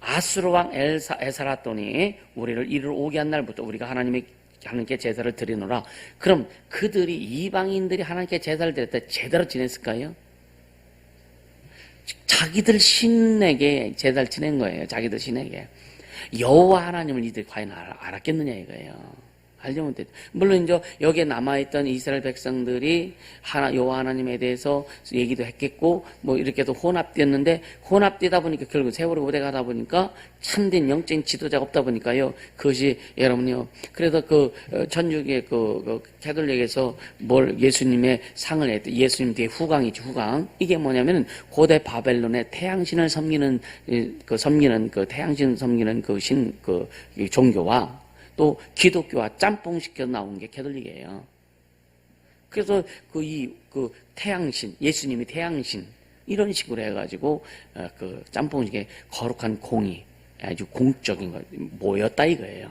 아수르 왕 에사라돈이 우리를 이리로 오게 한 날부터 우리가 하나님께 제사를 드리노라. 그럼 그들이 이방인들이 하나님께 제사를 드릴 때 제대로 지냈을까요? 자기들 신에게 제사를 지낸 거예요. 자기들 신에게. 여호와 하나님을 이들이 과연 알았겠느냐 이거예요. 알지 못했죠. 물론 이제 여기에 남아있던 이스라엘 백성들이 여호와 하나님에 대해서 얘기도 했겠고 뭐 이렇게 해서 혼합되었는데 혼합되다 보니까 결국 세월이 오래가다 보니까 참된 영적인 지도자가 없다 보니까요. 그것이 여러분요. 그래서 천주교의 캐톨릭에서 예수님의 상을 했대. 예수님 뒤에 후광이지 후광. 이게 뭐냐면은 고대 바벨론의 태양신을 섬기는 태양신 섬기는 이 종교와 또 기독교와 짬뽕시켜 나온 게 캐톨릭이에요. 그래서 태양신, 예수님이 태양신 이런 식으로 해가지고 짬뽕식의 거룩한 공이 아주 공적인 거 모였다 이거예요.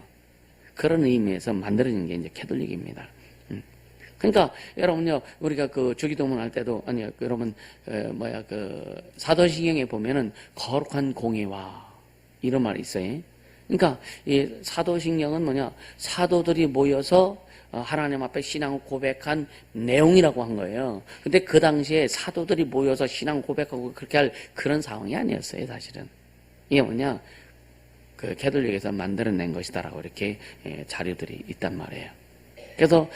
그런 의미에서 만들어진 게 이제 캐톨릭입니다. 그러니까 여러분요 우리가 주기도문 할 때도 아니요 여러분 사도신경에 보면은 거룩한 공예와 이런 말이 있어요. 그러니까 이 사도신경은 뭐냐? 사도들이 모여서 하나님 앞에 신앙을 고백한 내용이라고 한 거예요. 근데 그 당시에 사도들이 모여서 신앙 고백하고 그렇게 할 그런 상황이 아니었어요, 사실은. 이게 뭐냐? 캐톨릭에서 만들어낸 것이다라고 이렇게 자료들이 있단 말이에요. 그래서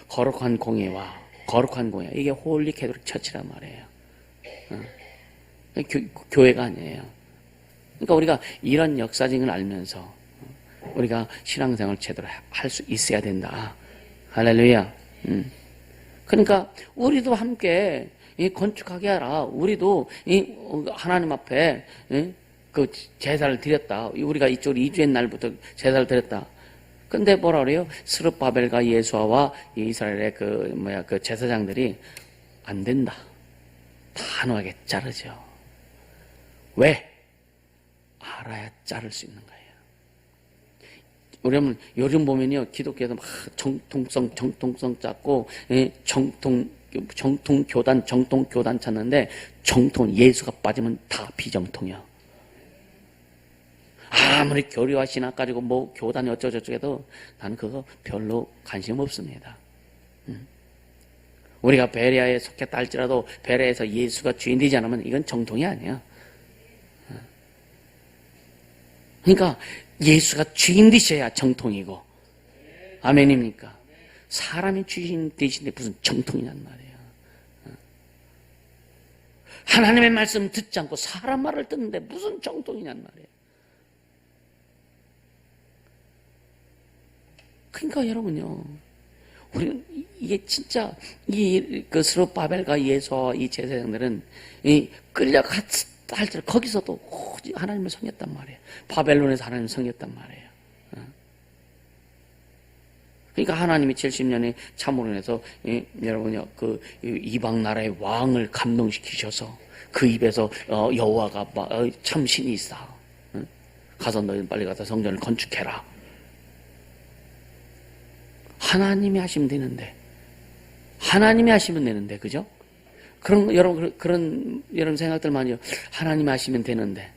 거룩한 공예와 거룩한 공예 이게 홀리 캐톨릭 처치란 말이에요. 교회가 아니에요. 그러니까 우리가 이런 역사적인 걸 알면서 우리가 신앙생활을 제대로 할 수 있어야 된다. 할렐루야. 그러니까 우리도 함께 건축하게 하라. 우리도 하나님 앞에 제사를 드렸다. 우리가 이쪽 이주의 날부터 제사를 드렸다. 근데 뭐라 그래요? 스룹바벨과 예수아와 이스라엘의 제사장들이 안 된다. 단호하게 자르죠. 왜? 알아야 자를 수 있는 거예요. 우리는 요즘 보면요, 기독교에서 막 정통성 찾고, 정통교단 찾는데, 예수가 빠지면 다 비정통이야. 아무리 교리와 신학 가지고 교단이 어쩌고저쩌고 해도 나는 그거 별로 관심 없습니다. 우리가 베레아에 속했다 할지라도 베레아에서 예수가 주인 되지 않으면 이건 정통이 아니야. 그러니까 예수가 주인 되셔야 정통이고 아멘입니까? 사람이 주인 되시는데 무슨 정통이란 말이에요. 하나님의 말씀 듣지 않고 사람 말을 듣는데 무슨 정통이란 말이에요. 그러니까 여러분요, 우리는 이게 진짜 스룹바벨과 예수와 이 제사장들은 끌려갔을 때 거기서도 하나님을 섬겼단 말이에요. 바벨론에서 하나님을 섬겼단 말이에요. 그러니까 하나님이 70년에 참으론에서 여러분요 그 이방 나라의 왕을 감동시키셔서 그 입에서 여호와가 참 신이 있어. 가서 너희는 빨리 가서 성전을 건축해라. 하나님이 하시면 되는데, 하나님이 하시면 되는데, 그죠? 그런 여러분 생각들 많이요. 하나님이 하시면 되는데,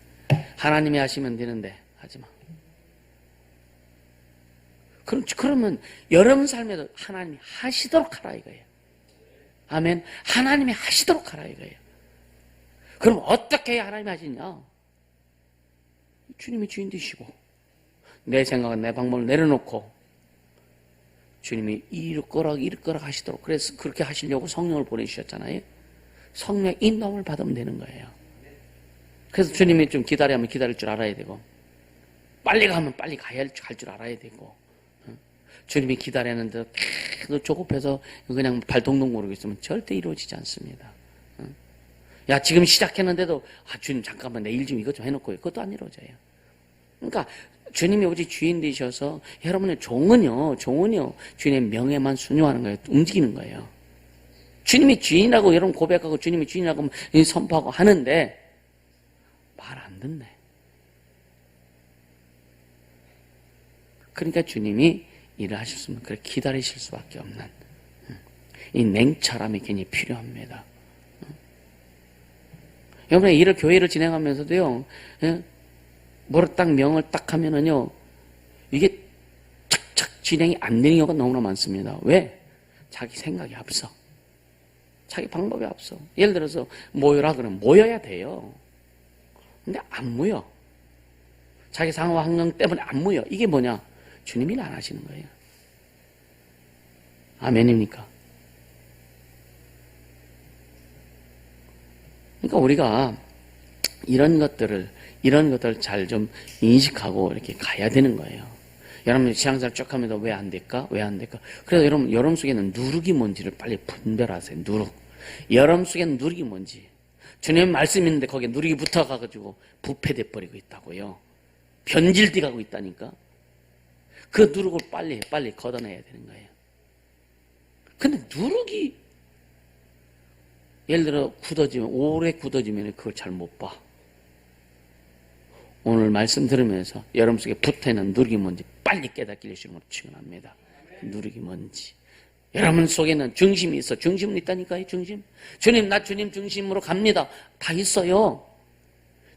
하나님이 하시면 되는데 하지 마. 그러면 여러분 삶에도 하나님이 하시도록 하라 이거예요. 아멘. 하나님이 하시도록 하라 이거예요. 그럼 어떻게 해야 하나님이 하시냐? 주님이 주인 되시고 내 생각은 내 방법을 내려놓고 주님이 이럴 거라 하시도록 그래서 그렇게 하시려고 성령을 보내주셨잖아요. 성령의 인도함을 받으면 되는 거예요. 그래서 주님이 좀 기다리면 기다릴 줄 알아야 되고 빨리 가면 빨리 갈 줄 알아야 되고 주님이 기다리는데 계속 조급해서 그냥 발동동 모르고 있으면 절대 이루어지지 않습니다. 야 지금 시작했는데도 주님 잠깐만 내일 좀 이것 좀 해놓고 그것도 안 이루어져요. 그러니까 주님이 오직 주인 되셔서 여러분의 종은요 주님의 명예만 순종하는 거예요. 움직이는 거예요. 주님이 주인이라고 여러분 고백하고 주님이 주인이라고 선포하고 하는데 말 안 듣네. 그러니까 주님이 일을 하셨으면 그렇게 기다리실 수밖에 없는 이 냉철함이 굉장히 필요합니다. 여러분의 일을 교회를 진행하면서도요, 뭐를 딱 명을 딱 하면은요, 이게 착착 진행이 안 되는 경우가 너무나 많습니다. 왜? 자기 생각이 앞서. 자기 방법이 앞서. 예를 들어서 모여라 그러면 모여야 돼요. 근데 안 모여. 자기 상황 환경 때문에 안 모여. 이게 뭐냐? 주님이 안 하시는 거예요. 아멘입니까? 그러니까 우리가 이런 것들을 잘 좀 인식하고 이렇게 가야 되는 거예요. 여러분 신앙생활 쭉 하면서 왜 안 될까? 왜 안 될까? 그래서 여러분 속에는 누룩이 뭔지를 빨리 분별하세요. 누룩. 여러분 속에는 누룩이 뭔지. 주님의 말씀이 있는데 거기에 누룩이 붙어가지고 부패돼 버리고 있다고요. 변질돼 가고 있다니까. 그 누룩을 빨리 걷어내야 되는 거예요. 근데 누룩이 예를 들어 오래 굳어지면 그걸 잘 못 봐. 오늘 말씀 들으면서 여러분 속에 붙어있는 누룩이 뭔지 빨리 깨닫게 해주시는 걸 축원합니다. 누룩이 뭔지. 여러분 속에는 중심이 있어. 중심은 있다니까요. 중심. 주님 나 주님 중심으로 갑니다. 다 있어요.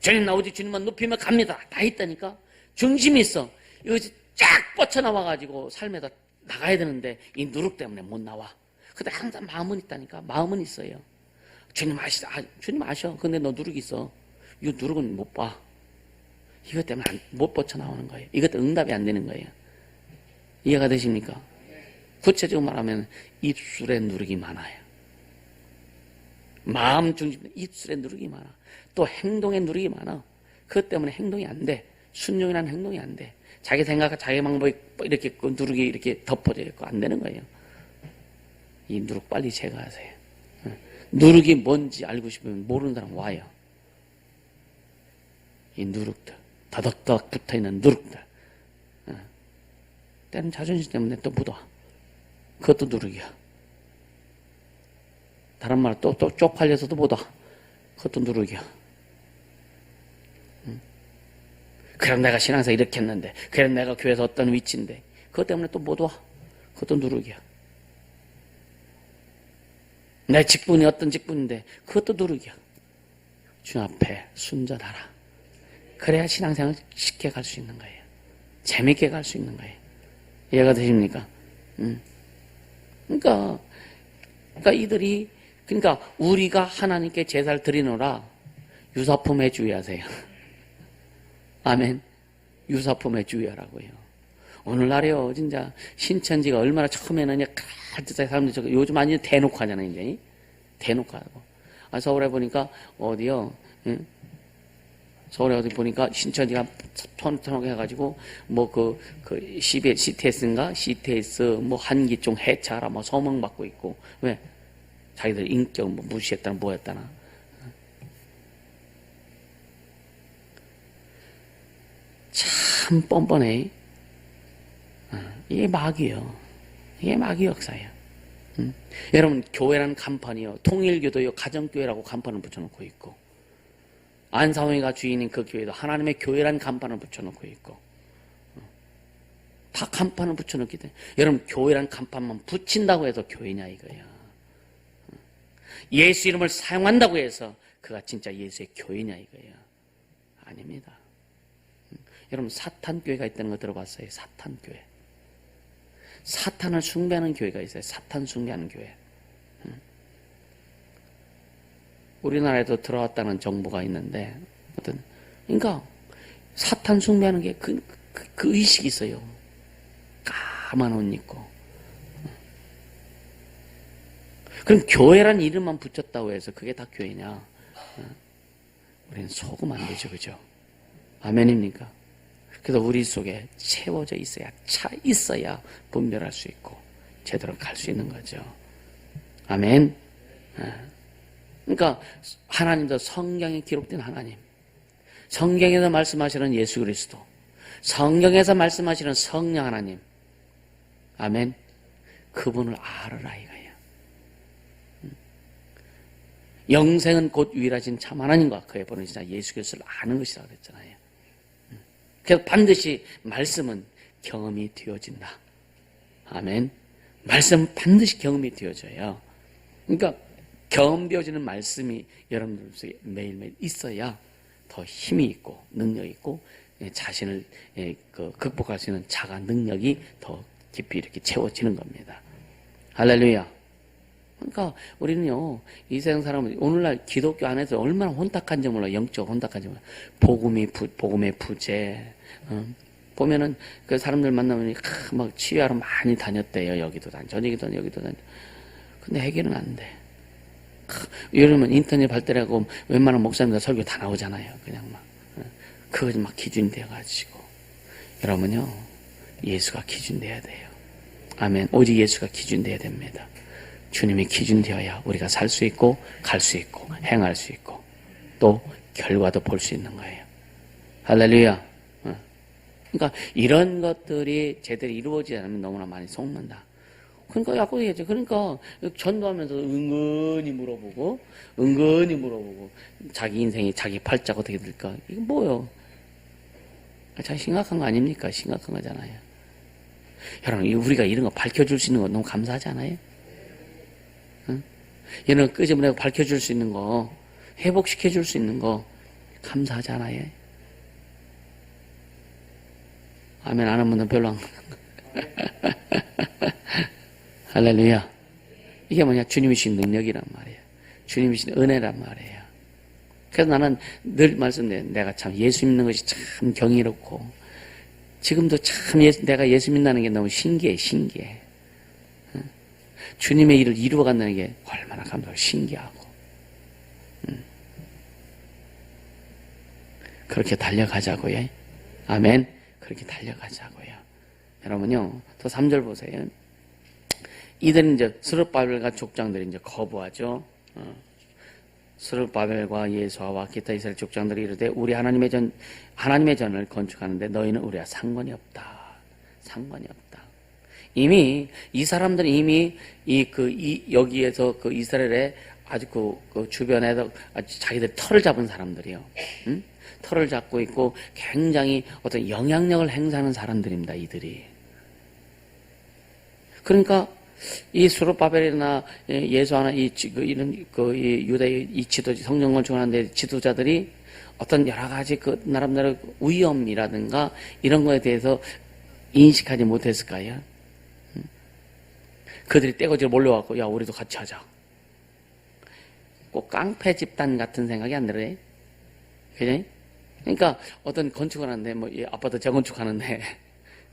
주님 나 오직 주님만 높이며 갑니다. 다 있다니까. 중심이 있어. 여기서 쫙 뻗쳐나와가지고 삶에다 나가야 되는데 이 누룩 때문에 못 나와. 근데 항상 마음은 있다니까. 마음은 있어요. 주님 주님 아셔. 근데 너 누룩이 있어. 이 누룩은 못 봐. 이것 때문에 못 뻗쳐나오는 거예요. 이것도 응답이 안 되는 거예요. 이해가 되십니까? 구체적으로 말하면 입술에 누룩이 많아요. 마음 중심 입술에 누룩이 많아. 또 행동에 누룩이 많아. 그것 때문에 행동이 안 돼. 순종이라는 행동이 안 돼. 자기 생각과 자기 방법이 이렇게 누룩이 이렇게 덮어져 있고 안 되는 거예요. 이 누룩 빨리 제거하세요. 누룩이 뭔지 알고 싶으면 모르는 사람 와요. 이 누룩들, 더덕더덕 붙어있는 누룩들. 때는 자존심 때문에 또 묻어. 그것도 누룩이야. 다른 말로 또 쪽팔려서도 묻어. 그것도 누룩이야. 그럼 내가 신앙생활 이렇게 했는데, 그럼 내가 교회에서 어떤 위치인데, 그것 때문에 또 못 와. 그것도 누룩이야. 내 직분이 어떤 직분인데, 그것도 누룩이야. 주 앞에 순전하라. 그래야 신앙생활 쉽게 갈 수 있는 거예요. 재밌게 갈 수 있는 거예요. 이해가 되십니까? 그러니까 이들이, 우리가 하나님께 제사를 드리노라 유사품에 주의하세요. 아멘. 유사품에 주의하라고요. 오늘날에요, 진짜, 신천지가 얼마나 처음에는 사람들이 요즘 완전 대놓고 하잖아요, 이제. 대놓고 하고. 서울에 보니까, 어디요, 서울에 어디 보니까 신천지가 톤 해가지고, CTS인가? CTS, 한기총 해체하라, 서명받고 있고. 왜? 자기들 인격 무시했다나 뭐였다나. 참 뻔뻔해. 이게 마귀예요. 이게 마귀 역사예요. 여러분, 교회라는 간판이요, 통일교도요, 가정교회라고 간판을 붙여놓고 있고, 안사홍이가 주인인 그 교회도 하나님의 교회라는 간판을 붙여놓고 있고, 다 간판을 붙여놓기 때문에, 여러분, 교회라는 간판만 붙인다고 해서 교회냐 이거야. 예수 이름을 사용한다고 해서 그가 진짜 예수의 교회냐 이거야. 아닙니다. 여러분, 사탄교회가 있다는 거 들어봤어요? 사탄교회. 사탄을 숭배하는 교회가 있어요. 사탄 숭배하는 교회. 우리나라에도 들어왔다는 정보가 있는데, 그러니까 사탄 숭배하는 게 그 의식이 있어요. 까만 옷 입고. 그럼 교회란 이름만 붙였다고 해서 그게 다 교회냐? 우리는 속으면 안 되죠, 그죠? 아멘입니까? 그래서 우리 속에 채워져 있어야, 차 있어야 분별할 수 있고 제대로 갈 수 있는 거죠. 아멘. 그러니까 하나님도 성경에 기록된 하나님, 성경에서 말씀하시는 예수 그리스도, 성경에서 말씀하시는 성령 하나님, 아멘. 그분을 알아라 이거예요. 영생은 곧 유일하신 참 하나님과 그의 보내신 예수 그리스도를 아는 것이라고 그랬잖아요. 그래서 반드시 말씀은 경험이 되어진다. 아멘. 말씀은 반드시 경험이 되어져요. 그러니까 경험 되어지는 말씀이 여러분들 속에 매일매일 있어야 더 힘이 있고 능력이 있고 자신을 극복할 수 있는 자가 능력이 더 깊이 이렇게 채워지는 겁니다. 할렐루야. 그러니까 우리는요, 이 세상 사람은 오늘날 기독교 안에서 얼마나 혼탁한지 몰라. 영적 혼탁한지 몰라. 복음의 부재. 보면은 그 사람들 만나면 막 치유하러 많이 다녔대요. 여기도 다녀, 저기도 다녀, 여기도 다녀. 근데 해결은 안 돼. 이러면 인터넷 발달하고 웬만한 목사님들 설교 다 나오잖아요. 그냥 막. 그거 막 기준이 되어가지고. 여러분요, 예수가 기준 돼야 돼요. 아멘. 오직 예수가 기준 돼야 됩니다. 주님이 기준 되어야 우리가 살 수 있고, 갈 수 있고, 행할 수 있고, 또 결과도 볼 수 있는 거예요. 할렐루야. 그러니까 이런 것들이 제대로 이루어지지 않으면 너무나 많이 속는다. 그러니까 야고 얘기했죠. 그러니까 전도하면서 은근히 물어보고 자기 인생이 자기 팔자가 어떻게 될까? 이게 뭐예요? 참 심각한 거 아닙니까? 심각한 거잖아요. 여러분, 우리가 이런 거 밝혀줄 수 있는 거 너무 감사하지 않아요? 응? 이런 거 끄집어내고 밝혀줄 수 있는 거, 회복시켜줄 수 있는 거 감사하지 않아요? 아멘 안 하는 분은 별로 안 할렐루야. 이게 뭐냐? 주님이 주신 능력이란 말이에요. 주님이 주신 은혜란 말이에요. 그래서 나는 늘 말씀드려요. 내가 참 예수 믿는 것이 참 경이롭고 지금도 참 내가 예수 믿는다는 게 너무 신기해. 주님의 일을 이루어간다는 게 얼마나 감사하고 신기하고 그렇게 달려가자고요. 아멘. 그렇게 달려가자고요. 여러분요, 또 3절 보세요. 이들은 이제 스룹바벨과 족장들이 이제 거부하죠. 스룹바벨과 예수아와 기타 이스라엘 족장들이 이르되 우리 하나님의 전을 건축하는데 너희는 우리와 상관이 없다. 상관이 없다. 이미 이 사람들은 이미 여기에서 그 이스라엘의 아주 그 주변에서 아주 자기들 털을 잡은 사람들이요. 응? 털을 잡고 있고 굉장히 어떤 영향력을 행사하는 사람들입니다. 이들이. 그러니까 이 수룹바벨이나 예수아나 이 유다의 이 지도자 성전 건축하는데 지도자들이 어떤 여러 가지 그 나름대로 위험이라든가 이런 거에 대해서 인식하지 못했을까요? 그들이 떼거지로 몰려와서 야 우리도 같이 하자. 꼭 깡패 집단 같은 생각이 안 들어요? 그죠? 그러니까 어떤 건축을 하는데 뭐 아파트 재건축하는데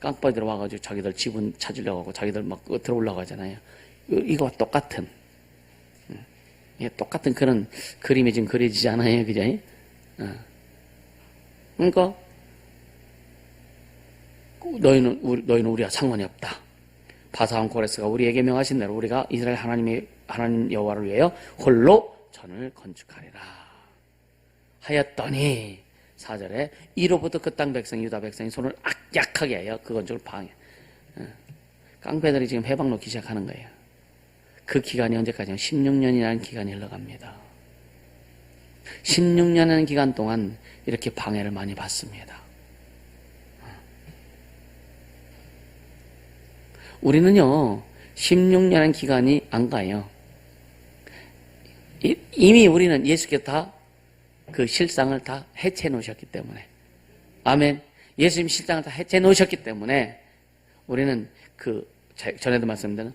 깡패들 와가지고 자기들 지분 찾으려고 하고 자기들 막 들어오려고 하잖아요. 이거와 똑같은 똑같은 그런 그림이 지금 그려지지 않아요, 그죠? 그러니까 너희는 우리와 상관이 없다. 바사왕 고레스가 우리에게 명하신 대로 우리가 이스라엘 하나님 여호와를 위하여 홀로 전을 건축하리라 하였더니 4절에 이로부터 그 땅 백성 유다 백성이 손을 약하게 하여 그 건축을 방해. 깡패들이 지금 해방 놓기 시작하는 거예요. 그 기간이 언제까지요? 16년이라는 기간이 흘러갑니다. 16년이라는 기간 동안 이렇게 방해를 많이 받습니다. 우리는요, 16년이라는 기간이 안 가요. 이미 우리는 예수께서 다 그 실상을 다 해체해 놓으셨기 때문에. 아멘. 예수님 실상을 다 해체해 놓으셨기 때문에 우리는 전에도 말씀드린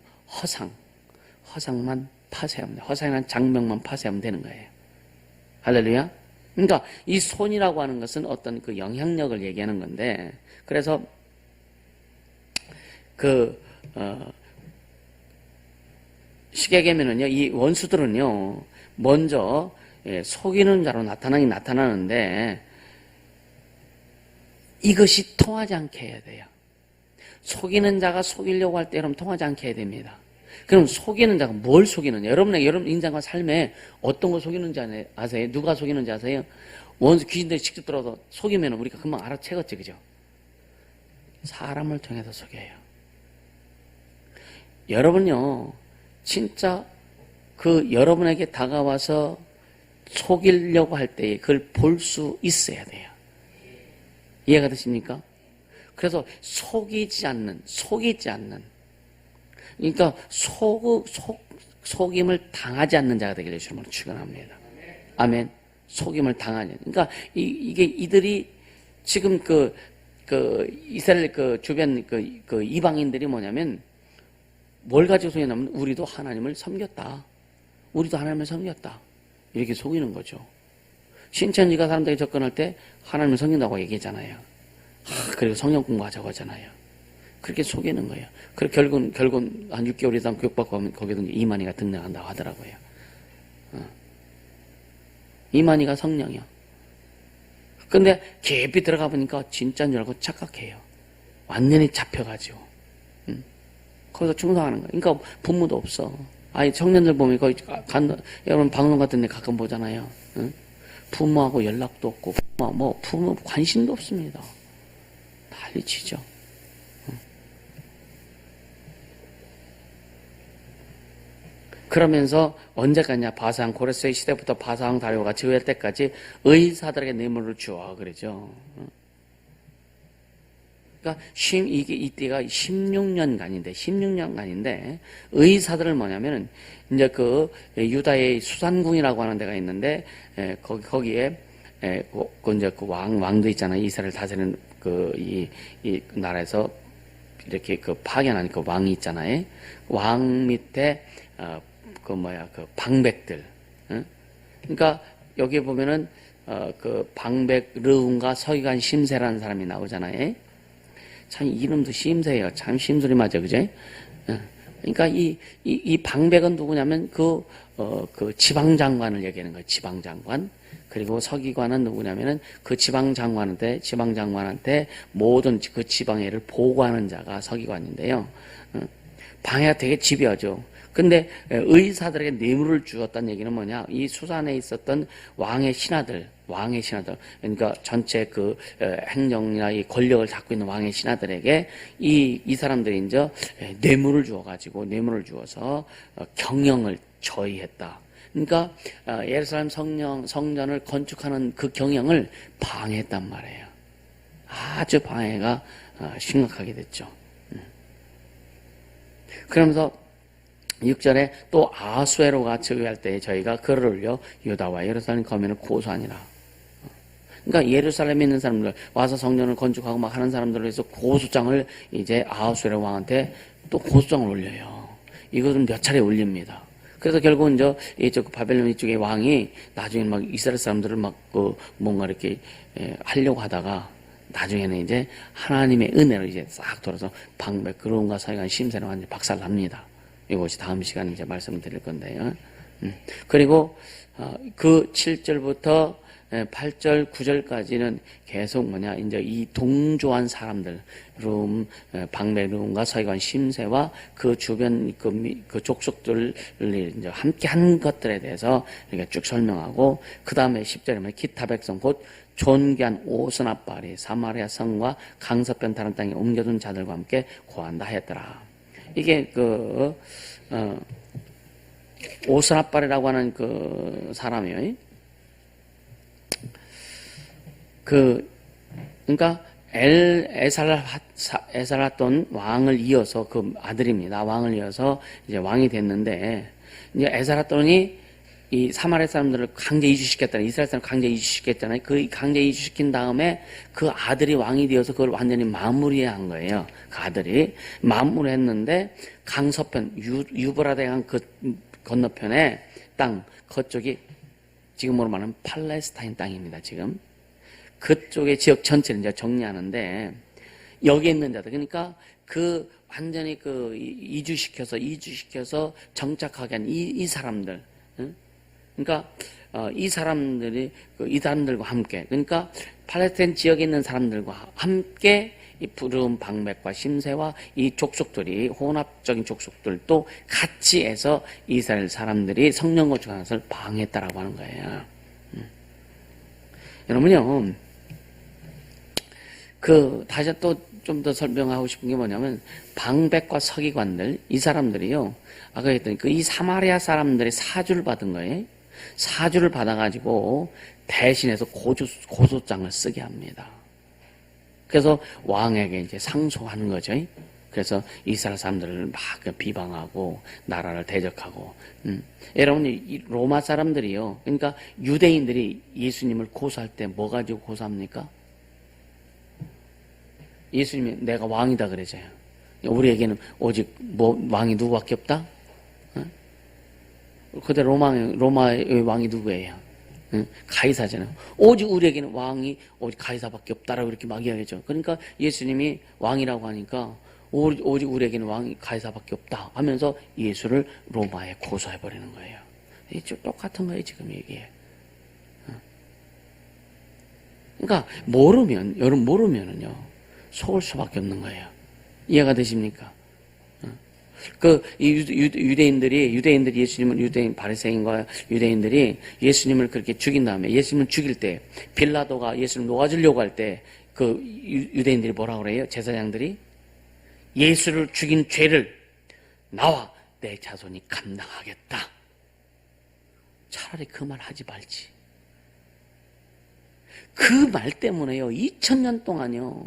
허상만 파쇄하면 돼요. 허상이란 장명만 파쇄하면 되는 거예요. 할렐루야. 그러니까 이 손이라고 하는 것은 어떤 그 영향력을 얘기하는 건데, 그래서 시계개면은요, 이 원수들은요, 먼저 속이는 자로 나타나는데 이것이 통하지 않게 해야 돼요. 속이는 자가 속이려고 할 때 여러분 통하지 않게 해야 됩니다. 그럼 속이는 자가 뭘 속이느냐? 여러분 인생과 삶에 어떤 걸 속이는지 아세요? 누가 속이는지 아세요? 원수 귀신들이 직접 들어서 속이면 우리가 금방 알아채겠지, 그죠? 사람을 통해서 속여요. 여러분요, 진짜 여러분에게 다가와서 속이려고 할 때 그걸 볼 수 있어야 돼요. 이해가 되십니까? 그래서 속이지 않는, 그러니까 속임을 당하지 않는 자가 되기를 주님으로 축원합니다. 아멘. 속임을 당하지. 그러니까 이들이 지금 이스라엘 주변 이방인들이 뭐냐면 뭘 가지고 속이냐면 우리도 하나님을 섬겼다. 이렇게 속이는 거죠. 신천지가 사람들이 접근할 때 하나님을 섬긴다고 얘기했잖아요. 그리고 성경 공부하자고 하잖아요. 그렇게 속이는 거예요. 그리고 결국은 한 6개월 이상 교육받고 하면 거기도 이만희가 등장한다고 하더라고요. 이만희가 성령이요. 근데 깊이 들어가 보니까 진짜인 줄 알고 착각해요. 완전히 잡혀가지고. 거기서 충성하는 거예요. 그러니까 부모도 없어. 아니, 청년들 보면 거의 여러분 방송 같은 데 가끔 보잖아요. 부모하고 연락도 없고, 부모 관심도 없습니다. 난리치죠. 그러면서 언제까지냐? 바사왕 고레스의 시대부터 바사왕 다리오가 지휘할 때까지 의사들에게 뇌물을 주어 그러죠. 그러니까 이때가 16년간인데 의사들을 뭐냐면은 이제 유다의 수산궁이라고 하는 데가 있는데 거기에 이제 왕도 있잖아요. 이스라엘 다스리는 이 나라에서 이렇게 파견한 왕이 있잖아요. 왕 밑에 방백들. 그러니까 여기 보면은 방백 르운과 서기관 심세라는 사람이 나오잖아요. 참 이름도 심세예요. 참 심술이 맞아, 그죠? 그러니까 이 방백은 누구냐면 지방장관을 얘기하는 거예요. 지방장관. 그리고 서기관은 누구냐면은 지방장관한테 모든 그 지방애를 보고하는 자가 서기관인데요. 방해가 되게 집요하죠. 근데 의사들에게 뇌물을 주었다는 얘기는 뭐냐? 이 수산에 있었던 왕의 신하들, 그러니까 전체 행정이나 이 권력을 잡고 있는 왕의 신하들에게 이 사람들이 이제 뇌물을 주어서 경영을 저해했다. 그러니까 예루살렘 성전을 건축하는 그 경영을 방해했단 말이에요. 아주 방해가 심각하게 됐죠. 그러면서 6절에 또 아수에로가 즉위할 때 저희가 글을 올려 유다와 예루살렘 거민을 고소하니라. 그러니까 예루살렘에 있는 사람들 와서 성전을 건축하고 막 하는 사람들을 위해서 고소장을 이제 아수에로 왕한테 또 고소장을 올려요. 이것은 몇 차례 올립니다. 그래서 결국은 이쪽 바벨론 이쪽의 왕이 나중에 막 이스라엘 사람들을 뭔가 이렇게 하려고 하다가 나중에는 이제 하나님의 은혜로 이제 싹 돌아서 방백 그론과 서기관 심세는 완전히 박살납니다. 이것이 다음 시간에 이제 말씀을 드릴 건데요. 그리고 그 7절부터 8절, 9절까지는 계속 이제 이 동조한 사람들, 방백rum과 서기관 심세와 그 주변 그 족속들을 이제 함께 한 것들에 대해서 이렇게 쭉 설명하고, 그 다음에 10절에 보면 기타 백성 곧 존귀한 오스나발이 사마리아 성과 강서편 다른 땅에 옮겨둔 자들과 함께 고한다 했더라. 이게 오스나발이라고 하는 그 사람이요. 그러니까 에살핫돈 왕을 이어서 그 아들입니다. 왕을 이어서 이제 왕이 됐는데, 이제 에살핫돈이 이 사마리아 사람들을 강제 이주시켰잖아요. 이스라엘 사람 강제 이주시켰잖아요. 그 강제 이주시킨 다음에 그 아들이 왕이 되어서 그걸 완전히 마무리한 거예요. 그 아들이 마무리했는데 강서편 유브라데 강 그 건너편에 땅 그쪽이 지금으로 말하면 팔레스타인 땅입니다. 지금 그쪽의 지역 전체를 이제 정리하는데 여기 있는 자들 그러니까 그 완전히 그 이주시켜서 정착하게 한 이 사람들. 그러니까 이 사람들이 이 사람들과 함께 그러니까 팔레스타인 지역에 있는 사람들과 함께 이 푸른 방백과 심새와 이 족속들이 혼합적인 족속들도 같이 해서 이스라엘 사람들이 성령 건축하는 것을 방해했다라고 하는 거예요. 여러분요, 다시 또 좀 더 설명하고 싶은 게 뭐냐면 방백과 서기관들 이 사람들이요 아까 했더니 이 사마리아 사람들이 사주를 받은 거예요. 사주를 받아가지고 대신해서 고소장을 쓰게 합니다. 그래서 왕에게 이제 상소하는 거죠. 그래서 이스라엘 사람들을 막 비방하고 나라를 대적하고. 여러분 이 로마 사람들이요. 그러니까 유대인들이 예수님을 고소할 때 뭐 가지고 고소합니까? 예수님이 내가 왕이다 그러잖아요. 우리에게는 오직 왕이 누구밖에 없다? 그때 로마의 왕이 누구예요? 가이사잖아요. 오직 우리에게는 왕이 오직 가이사밖에 없다라고 이렇게 막 이야기하죠. 그러니까 예수님이 왕이라고 하니까 오직 우리에게는 왕이 가이사밖에 없다 하면서 예수를 로마에 고소해버리는 거예요. 이게 똑같은 거예요, 지금 이게. 그러니까 여러분 모르면은요, 속을 수밖에 없는 거예요. 이해가 되십니까? 유대인들이 유대인 바리새인과 유대인들이 예수님을 그렇게 죽인 다음에 예수님을 죽일 때 빌라도가 예수를 놓아주려고 할 때 유대인들이 뭐라고 그래요? 제사장들이 예수를 죽인 죄를 나와 내 자손이 감당하겠다. 차라리 그 말 하지 말지. 그 말 때문에요. 2000년 동안요.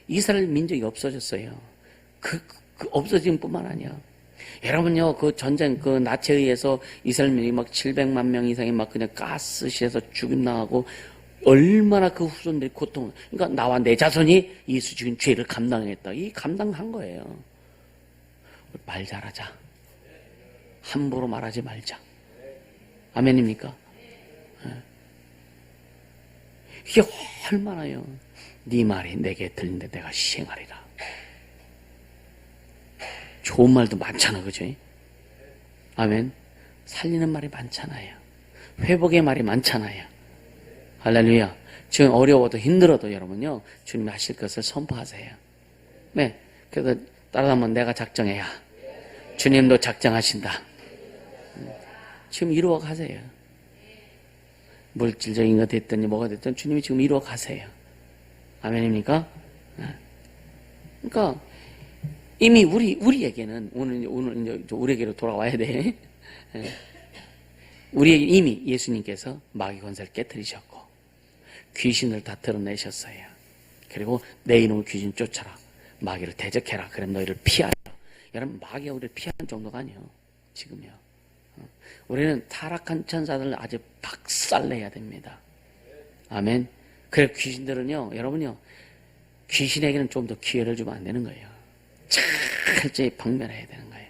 이스라엘 민족이 없어졌어요. 없어진 뿐만 아니야. 여러분요, 전쟁, 나치에 의해서 이스라엘 민족이 막 700만 명 이상이 막 그냥 가스실에서 죽임당하고 얼마나 그 후손들이 그러니까 나와 내 자손이 예수 죽인 죄를 감당했다. 이 감당한 거예요. 말 잘하자. 함부로 말하지 말자. 아멘입니까? 이게 얼마나요? 네 말이 내게 들린데 내가 시행하리라. 좋은 말도 많잖아, 그죠? 아멘. 살리는 말이 많잖아요. 회복의 말이 많잖아요. 할렐루야. 지금 어려워도 힘들어도 여러분요, 주님이 하실 것을 선포하세요. 네. 그래서 따라하면 내가 작정해야 주님도 작정하신다. 지금 이루어 가세요. 물질적인 거 됐든지 뭐가 됐든 주님이 지금 이루어 가세요. 아멘입니까? 그러니까 이미 우리에게는 오늘 이제 우리에게로 돌아와야 돼. 우리에게 이미 예수님께서 마귀 권세를 깨뜨리셨고 귀신을 다 드러내셨어요. 그리고 내 이름으로 귀신 쫓아라. 마귀를 대적해라. 그럼 너희를 피하라. 여러분 마귀가 우리를 피하는 정도가 아니에요. 지금요. 우리는 타락한 천사들을 아주 박살내야 됩니다. 아멘. 그래 귀신들은요, 여러분요, 귀신에게는 좀 더 기회를 주면 안 되는 거예요. 철저히 박멸해야 되는 거예요.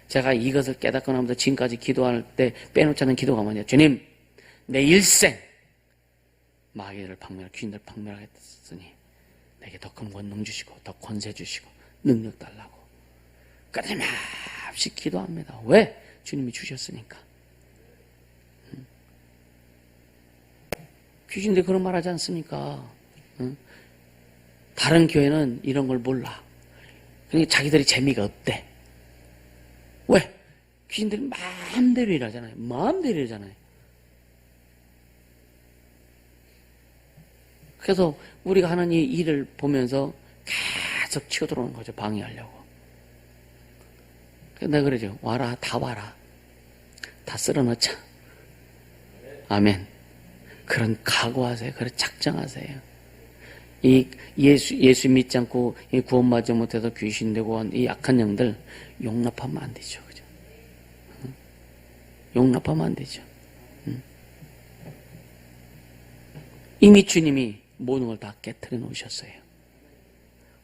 제가 이것을 깨닫고 나면서 지금까지 기도할 때 빼놓지 않는 기도가 뭐냐? 주님, 내 일생 마귀를 귀신들을 박멸하겠으니 내게 더 큰 권능 주시고 더 권세 주시고 능력 달라고 끊임없이 기도합니다. 왜? 주님이 주셨으니까. 귀신들이 그런 말 하지 않습니까? 다른 교회는 이런 걸 몰라. 그러니까 자기들이 재미가 없대. 왜? 귀신들이 마음대로 일하잖아요. 마음대로 일하잖아요. 그래서 우리가 하는 이 일을 보면서 계속 치고 들어오는 거죠. 방해하려고. 내가 그러죠. 와라, 다 와라. 다 쓸어넣자. 아멘. 그런 각오하세요. 그런 작정하세요. 이 예수 믿지 않고 이 구원받지 못해서 귀신되고 한 이 약한 영들 용납하면 안 되죠. 그죠? 용납하면 안 되죠. 이미 주님이 모든 걸 다 깨트려 놓으셨어요.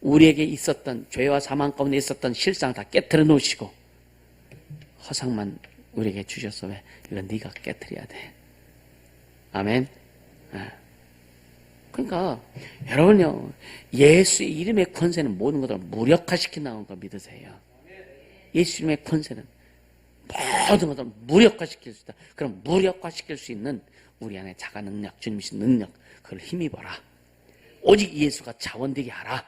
우리에게 있었던 죄와 사망 가운데 있었던 실상을 다 깨트려 놓으시고 허상만 우리에게 주셨어. 왜? 이건 네가 깨트려야 돼. 아멘. 그러니까 여러분요, 예수의 이름의 권세는 모든 것을 무력화시킨다는 거 믿으세요. 예수 이름의 권세는 모든 것을 무력화시킬 수 있다. 그럼 무력화시킬 수 있는 우리 안에 자가 능력, 주님이신 능력, 그걸 힘입어라. 오직 예수가 자원되게 하라.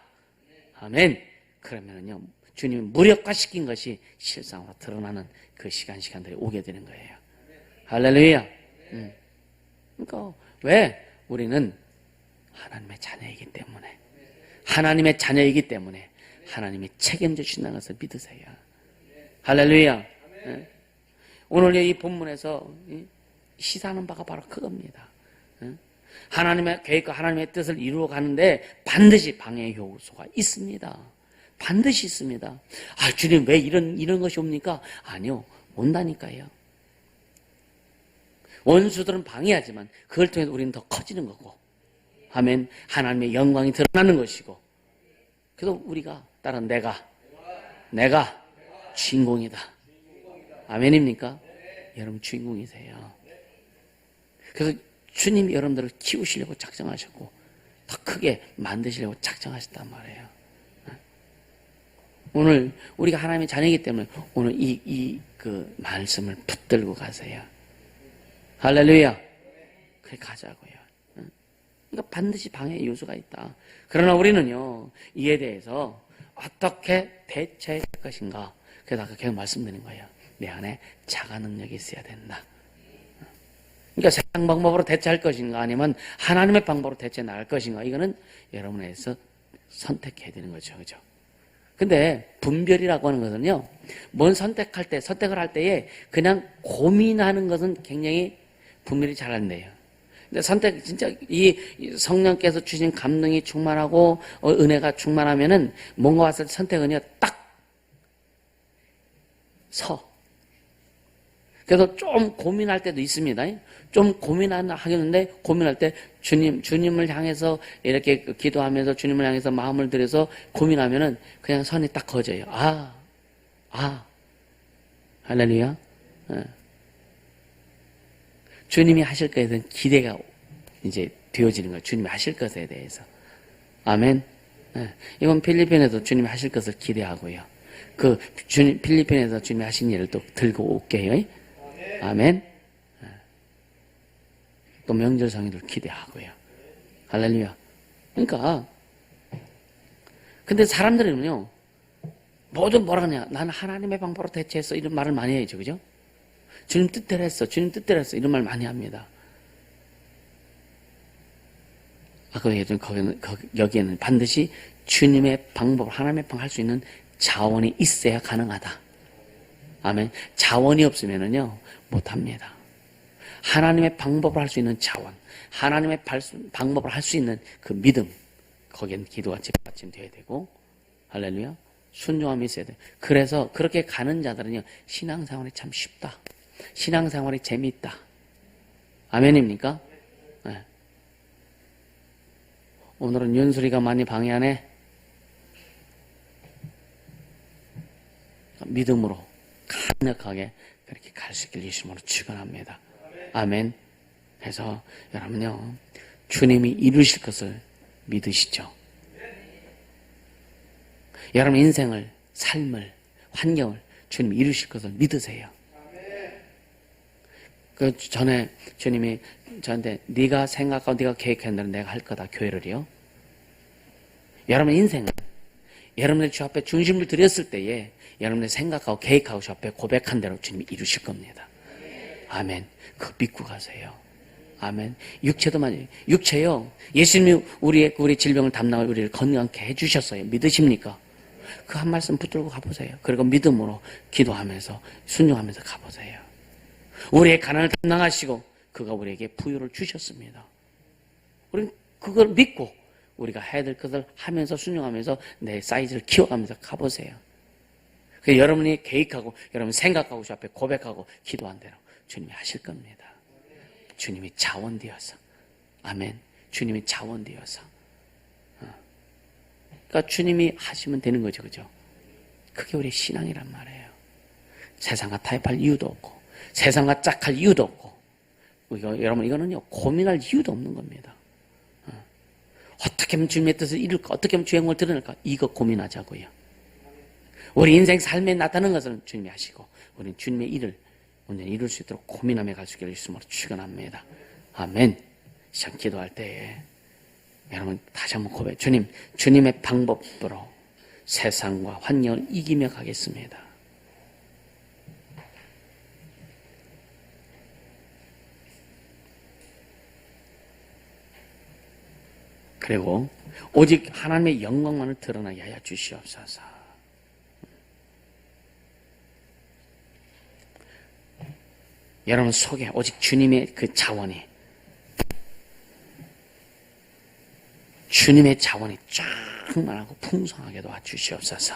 아멘. 그러면은요, 주님이 무력화시킨 것이 실상으로 드러나는 그 시간들이 오게 되는 거예요. 할렐루야. 그러니까 왜? 우리는 하나님의 자녀이기 때문에, 하나님의 자녀이기 때문에 하나님이 책임져 주신다는 것을 믿으세요. 할렐루야. 오늘 이 본문에서 시사하는 바가 바로 그겁니다. 하나님의 계획과 하나님의 뜻을 이루어 가는데 반드시 방해 요소가 있습니다. 반드시 있습니다. 아, 주님 왜 이런 것이 옵니까? 아니요, 온다니까요. 원수들은 방해하지만 그걸 통해서 우리는 더 커지는 거고, 아멘. 하나님의 영광이 드러나는 것이고, 그래서 우리가 따른 내가 주인공이다. 아멘입니까? 여러분 주인공이세요. 그래서 주님이 여러분들을 키우시려고 작정하셨고 더 크게 만드시려고 작정하셨단 말이에요. 오늘 우리가 하나님의 자녀이기 때문에 오늘 그 말씀을 붙들고 가세요. 할렐루야. 그래 가자고요. 그러니까 반드시 방해 요소가 있다. 그러나 우리는요, 이에 대해서 어떻게 대처할 것인가. 그래서 아까 계속 말씀드린 거예요. 내 안에 자가 능력이 있어야 된다. 그러니까 세상 방법으로 대처할 것인가, 아니면 하나님의 방법으로 대처해 나갈 것인가, 이거는 여러분에서 선택해야 되는 거죠. 그죠? 근데 분별이라고 하는 것은요, 뭔 선택을 할 때에 그냥 고민하는 것은 굉장히 분별이 잘 안 돼요. 근데 진짜 이 성령께서 주신 감동이 충만하고 은혜가 충만하면은 뭔가 왔을 때 선택은요, 딱 서. 그래서 좀 고민할 때도 있습니다. 좀 하겠는데, 고민할 때 주님을 향해서 이렇게 기도하면서 주님을 향해서 마음을 들여서 고민하면은 그냥 선이 딱 거져요. 할렐루야. 주님이 하실 것에 대한 기대가 이제 되어지는 거예요. 주님이 하실 것에 대해서. 아멘. 이번 필리핀에도 주님이 하실 것을 기대하고요. 필리핀에서 주님이 하신 일을 또 들고 올게요. 아멘. 또 명절 성의를 기대하고요. 할렐루야. 그러니까 근데 사람들은요, 모두 뭐라 하냐, 나는 하나님의 방법으로 대처했어, 이런 말을 많이 해야죠. 그죠? 주님 뜻대로 했어, 이런 말 많이 합니다. 아까 얘기했던 여기에는 반드시 주님의 방법, 하나님의 방법 할 수 있는 자원이 있어야 가능하다. 아멘. 자원이 없으면은요, 못합니다. 하나님의 방법을 할 수 있는 자원, 하나님의 방법을 할 수 있는 그 믿음, 거기에는 기도가 뒷받침되어야 되고, 할렐루야, 순종함이 있어야 돼요. 그래서 그렇게 가는 자들은요, 신앙생활이 참 쉽다. 신앙생활이 재미있다. 아멘입니까? 네. 오늘은 윤수리가 많이 방해하네. 믿음으로 강력하게 그렇게 갈 수 있길 예수님으로 축원합니다. 아멘. 그래서 여러분요, 주님이 이루실 것을 믿으시죠. 여러분 인생을, 삶을, 환경을 주님이 이루실 것을 믿으세요. 그 전에 주님이 저한테 네가 생각하고 네가 계획한 대로 내가 할 거다, 교회를요. 여러분 인생은 여러분의 주 앞에 중심을 들였을 때에 여러분의 생각하고 계획하고 주 앞에 고백한 대로 주님이 이루실 겁니다. 아멘. 그거 믿고 가세요. 아멘. 육체도 마찬가지. 육체요, 예수님이 우리 질병을 담당하고 우리를 건강케 해주셨어요. 믿으십니까? 그 한 말씀 붙들고 가보세요. 그리고 믿음으로 기도하면서 순종하면서 가보세요. 우리의 가난을 담당하시고 그가 우리에게 부유를 주셨습니다. 우리는 그걸 믿고 우리가 해야 될 것을 하면서 순종하면서 내 사이즈를 키워가면서 가보세요. 그래서 여러분이 계획하고 여러분 생각하고 주 앞에 고백하고 기도한 대로 주님이 하실 겁니다. 주님이 자원되어서. 아멘. 주님이 자원되어서. 그러니까 주님이 하시면 되는 거죠. 그죠? 그게 우리 신앙이란 말이에요. 세상과 타협할 이유도 없고 세상과 짝할 이유도 없고 여러분 이거는요 고민할 이유도 없는 겁니다. 어떻게 하면 주님의 뜻을 이룰까? 어떻게 하면 주의 영광을 드러낼까? 이거 고민하자고요. 우리 인생 삶에 나타나는 것은 주님이 하시고 우리는 주님의 일을 온전히 이룰 수 있도록 고민하며 갈 수 있기를 예수님으로 축원합니다. 아멘. 시작 기도할 때에 여러분 다시 한번 고백. 주님, 주님의 방법으로 세상과 환경을 이기며 가겠습니다. 그리고 오직 하나님의 영광만을 드러나게 하여 주시옵소서. 여러분 속에 오직 주님의 그 자원이 쫙 많고 풍성하게 도와주시옵소서.